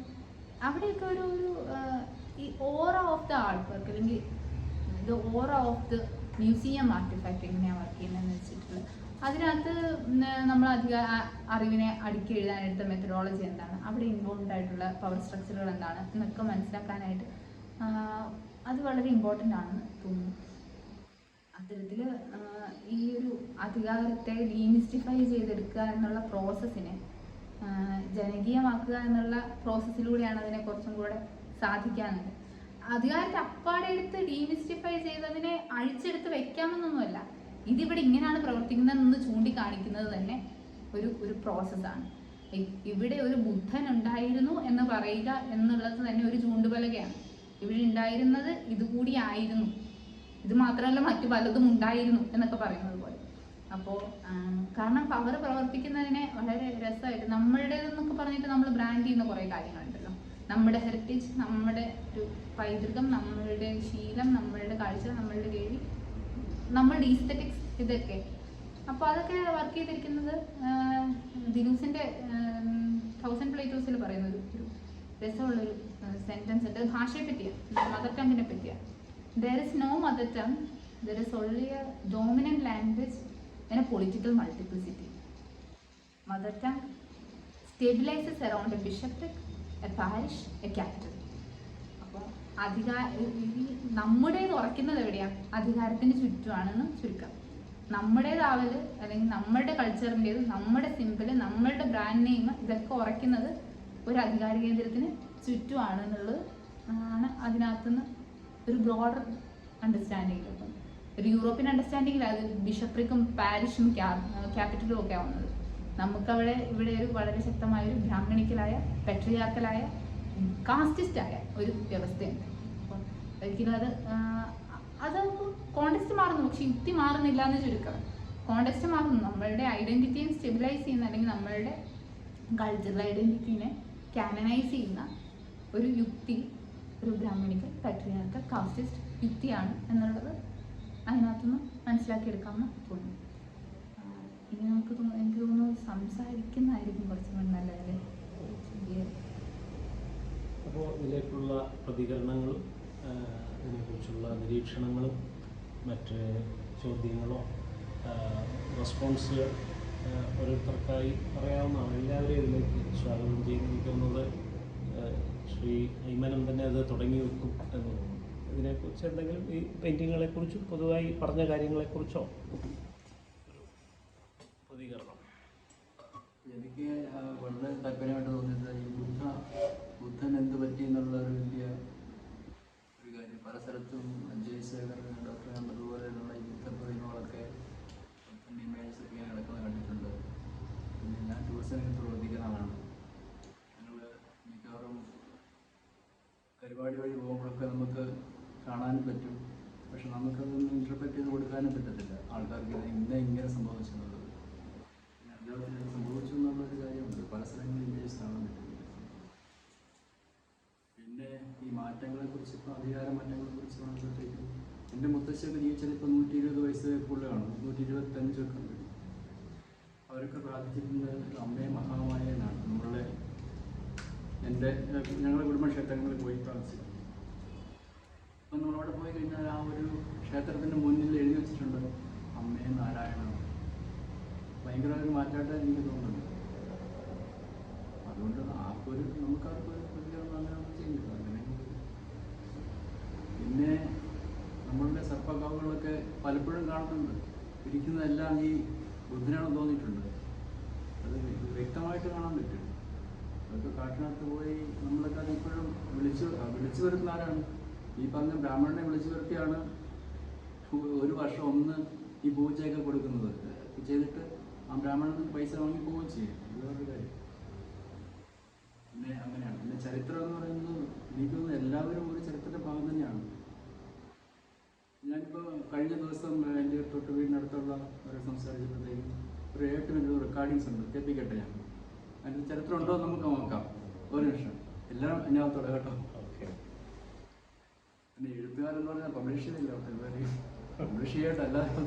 അവിടെയൊക്കെ ഒരു ഈ ഓറ ഓഫ് ദ ആർട്ട് വർക്ക് അല്ലെങ്കിൽ the aura of the museum artefact എങ്ങനെയാണ് വർക്ക് ചെയ്യുന്നതെന്ന് വെച്ചിട്ടുള്ളത്, അതിനകത്ത് നമ്മൾ അറിവിനെ അടുക്കി എഴുതാനെടുത്ത മെത്തഡോളജി എന്താണ്, അവിടെ ഇൻവോൾവ് ആയിട്ടുള്ള പവർ സ്ട്രക്ചറുകൾ എന്താണ് എന്നൊക്കെ മനസ്സിലാക്കാനായിട്ട് അത് വളരെ ഇമ്പോർട്ടൻ്റ് ആണെന്ന് തോന്നുന്നു. അത്തരത്തിൽ ഈ ഒരു അധികാരത്തെ ഡീമിസ്റ്റിഫൈ ചെയ്തെടുക്കുക എന്നുള്ള പ്രോസസ്സിനെ ജനകീയമാക്കുക എന്നുള്ള പ്രോസസ്സിലൂടെയാണ് അതിനെ കുറച്ചും കൂടെ സാധിക്കാനുള്ളത്. അധികാരത്തെ അപ്പാടെ എടുത്ത് ഡീമിസ്റ്റിഫൈ ചെയ്തതിനെ അഴിച്ചെടുത്ത് വെക്കാമെന്നൊന്നുമല്ല, ഇതിവിടെ ഇങ്ങനെയാണ് പ്രവർത്തിക്കുന്നതെന്ന് ചൂണ്ടിക്കാണിക്കുന്നത് തന്നെ ഒരു പ്രോസസ്സാണ്. ഇവിടെ ഒരു ബുദ്ധൻ ഉണ്ടായിരുന്നു എന്ന് പറയുക എന്നുള്ളത് തന്നെ ഒരു ചൂണ്ടുപലകയാണ്. ഇവിടെ ഉണ്ടായിരുന്നത് ഇതുകൂടി ആയിരുന്നു, ഇത് മാത്രമല്ല മറ്റു പലതും ഉണ്ടായിരുന്നു എന്നൊക്കെ പറയുന്നത് പോലെ. അപ്പോൾ കാരണം പവർ പ്രവർത്തിക്കുന്നതിനെ വളരെ രസമായിട്ട് നമ്മളുടേതെന്നൊക്കെ പറഞ്ഞിട്ട് നമ്മൾ ബ്രാൻഡ് ചെയ്യുന്ന കുറേ കാര്യങ്ങളുണ്ടല്ലോ. നമ്മുടെ ഹെറിറ്റേജ്, നമ്മുടെ ഒരു പൈതൃകം, നമ്മളുടെ ശീലം, നമ്മളുടെ കാഴ്ച, നമ്മളുടെ കേൾവി, നമ്മളുടെ ഈസ്തറ്റിക്സ്, ഇതൊക്കെ. അപ്പോൾ അതൊക്കെ വർക്ക് ചെയ്തിരിക്കുന്നത് ദിനൂസിൻ്റെ 1000 പ്ലേറ്റോസിൽ പറയുന്നത് ഒരു രസമുള്ളൊരു സെൻറ്റൻസ് ഉണ്ട്. ഭാഷയെ പറ്റിയാണ്, മദർ ടങ്ങിനെ പറ്റിയാണ്. There is no mother tongue, there is only a dominant language and a political multiplicity. Mother tongue stabilises around a bishopric, a parish, a capital. അപ്പോൾ നമ്മുടേത് ഉറയ്ക്കുന്നത് എവിടെയാണ്? അധികാരത്തിന് ചുറ്റുമാണെന്ന് ചുരുക്കം. നമ്മുടേതാവൽ അല്ലെങ്കിൽ നമ്മുടെ കൾച്ചറിൻ്റേത്, നമ്മുടെ സിമ്പിൾ, നമ്മളുടെ ബ്രാൻഡ് നെയിം, ഇതൊക്കെ ഉറയ്ക്കുന്നത് ഒരു അധികാര കേന്ദ്രത്തിന് ചുറ്റുമാണ് എന്നുള്ളത് ആണ് അതിനകത്തുനിന്ന് ഒരു ബ്രോഡർ അണ്ടർസ്റ്റാൻഡിങ്ങിൽ. ഇപ്പം ഒരു യൂറോപ്യൻ അണ്ടർസ്റ്റാൻഡിങ്ങിൽ അത് ബിഷപ്രിക്കും പാരിഷും ക്യാപിറ്റലും ഒക്കെ ആവുന്നത്. നമുക്കവിടെ ഇവിടെ ഒരു വളരെ ശക്തമായൊരു ബ്രാഹ്മണിക്കലായ, പെട്രിയാർക്കലായ, കാസ്റ്റിസ്റ്റായ ഒരു വ്യവസ്ഥയുണ്ട്. അപ്പം ഒരിക്കലും അത് കോണ്ടെക്സ്റ്റ് മാറുന്നു, പക്ഷെ യുക്തി മാറുന്നില്ല എന്ന് ചുരുക്കം. കോണ്ടെക്സ്റ്റ് മാറുന്നു, നമ്മളുടെ ഐഡൻറ്റിറ്റിയും സ്റ്റെബിലൈസ് ചെയ്യുന്ന അല്ലെങ്കിൽ നമ്മളുടെ കൾച്ചറൽ ഐഡൻറ്റിറ്റീനെ കാനനൈസ് ചെയ്യുന്ന ഒരു യുക്തി ഒരു ബ്രാഹ്മണിക്കൽ പാട്രിയാർക്കൽ കാസ്റ്റിസ്റ്റ് വ്യക്തിയാണ് എന്നുള്ളത് അതിനകത്തുനിന്ന് മനസ്സിലാക്കിയെടുക്കാമെന്ന് തോന്നുന്നു. ഇനി എനിക്ക് തോന്നുന്നു സംസാരിക്കുന്നതായിരിക്കും കുറച്ചും കൂടി നല്ലതല്ലേ. അപ്പോൾ ഇതിലേക്കുള്ള പ്രതികരണങ്ങളും ഇതിനെക്കുറിച്ചുള്ള നിരീക്ഷണങ്ങളും മറ്റ് ചോദ്യങ്ങളോ റെസ്പോൺസുകൾ ഓരോരുത്തർക്കായി പറയാവുന്നതാണ്. എല്ലാവരെയും ഇതിലേക്ക് സ്വാഗതം ചെയ്യുന്നത് ശ്രീ ഐമനം തന്നെ അത് തുടങ്ങി വെക്കും എന്ന് തോന്നുന്നു. ഇതിനെക്കുറിച്ച് എന്തെങ്കിലും ഈ പെയിൻറ്റിങ്ങുകളെക്കുറിച്ചും പൊതുവായി പറഞ്ഞ കാര്യങ്ങളെക്കുറിച്ചോ പ്രതികരണം? എനിക്ക് വളരെ താല്പര്യമായിട്ട് തോന്നിയത് ഈ ബുദ്ധൻ എന്ത് പറ്റി എന്നുള്ള ഒരു വലിയ ഒരു കാര്യം. പല സ്ഥലത്തും ജയശേഖർ ഡോക്ടർ അതുപോലെയുള്ള ഈ ബുദ്ധ പ്രതിമകളൊക്കെ ബുദ്ധൻ്റെ ഇമേജസൊക്കെ ഇങ്ങനെ കിടക്കുന്നത് കണ്ടിട്ടുണ്ട്. പിന്നെ ഞാൻ ടൂറിസം രംഗത്ത് പ്രവർത്തിക്കുന്ന ആളാണ്. ഞങ്ങൾ മിക്കവാറും പരിപാടി വഴി പോകുമ്പോഴൊക്കെ നമുക്ക് കാണാനും പറ്റും, പക്ഷെ നമുക്കതൊന്നും ഇൻ്റർപ്രറ്റ് ചെയ്ത് കൊടുക്കാനും പറ്റത്തില്ല. ആൾക്കാർക്ക് ഇങ്ങനെ സംഭവിച്ചെന്നുള്ളത്, പിന്നെ അദ്ദേഹത്തിന് സംഭവിച്ചു എന്നുള്ളൊരു കാര്യമുണ്ട്. പല സ്ഥലങ്ങളിൽ ഇമേജസ് കാണാൻ പറ്റും. പിന്നെ ഈ മാറ്റങ്ങളെക്കുറിച്ച്, ഇപ്പോൾ അധികാര മാറ്റങ്ങളെക്കുറിച്ച് പറയുമ്പോഴത്തേക്കും എൻ്റെ മുത്തശ്ശിയൊക്കെ ജീവിച്ചത് ഇപ്പോൾ 120 വയസ്സ് കൂടുതലാണ്, 125 ഉണ്ട്. അവരൊക്കെ പ്രാർത്ഥിച്ചിരുന്നത് അമ്മയെ മഹാമായനാണ്. ഞങ്ങളുടെ കുടുംബക്ഷേത്രങ്ങളിൽ പോയി പ്രാർത്ഥിച്ചിട്ടുണ്ട്. അപ്പം നമ്മളവിടെ പോയി കഴിഞ്ഞാൽ ആ ഒരു ക്ഷേത്രത്തിൻ്റെ മുന്നിൽ എഴുതി വെച്ചിട്ടുണ്ട് അമ്മേ നാരായണ. ഭയങ്കര ഒരു മാറ്റമായിട്ട് എനിക്ക് തോന്നുന്നുണ്ട്. അതുകൊണ്ട് നമുക്കാർക്കൊരു പ്രതികരണം അങ്ങനെ ചെയ്യുന്നില്ല. അങ്ങനെ പിന്നെ നമ്മളുടെ സർപ്പക്കാവുകളൊക്കെ പലപ്പോഴും കാണുന്നുണ്ട്. ഇരിക്കുന്നതെല്ലാം ഈ ബുദ്ധനാണെന്ന് തോന്നിയിട്ടുണ്ട്. അത് വ്യക്തമായിട്ട് കാണാൻ പറ്റും. അതൊക്കെ കാട്ടിനകത്ത് പോയി നമ്മളൊക്കെ അതിപ്പോഴും വിളിച്ചു വരുത്തുന്ന ആരാണ്? ഈ പറഞ്ഞ ബ്രാഹ്മണനെ വിളിച്ചു വരുത്തിയാണ് ഒരു വർഷം ഒന്ന് ഈ പൂജയൊക്കെ കൊടുക്കുന്നത്. ചെയ്തിട്ട് ആ ബ്രാഹ്മണന് പൈസ വാങ്ങി പോവുകയും ചെയ്യും. ഇതൊരു കാര്യം. പിന്നെ അങ്ങനെയാണ്. പിന്നെ ചരിത്രം എന്ന് പറയുന്നത് എനിക്ക് തോന്നുന്നു എല്ലാവരും ഒരു ചരിത്രത്തിൻ്റെ ഭാഗം തന്നെയാണ്. ഞാനിപ്പോൾ കഴിഞ്ഞ ദിവസം എൻ്റെ തൊട്ട് വീടിനടുത്തുള്ള ഒരു സംസാരിച്ചപ്പോഴത്തേക്കും ഒരു 8 മിനിറ്റ് റെക്കോർഡിങ്സ് ഉണ്ട്, കേൾപ്പിക്കട്ടെ. ഞാൻ അതിൻ്റെ ചരിത്രം ഉണ്ടോ എന്ന് നമുക്ക് നോക്കാം. ഒരു നിമിഷം. എല്ലാം അതിനകത്തോടെ കേട്ടോ. പിന്നെ എഴുത്തുകാരെന്ന് പറഞ്ഞാൽ പബ്ലിഷ് ചെയ്തില്ല, പബ്ലിഷ് ചെയ്യട്ടെ, അല്ലാതെ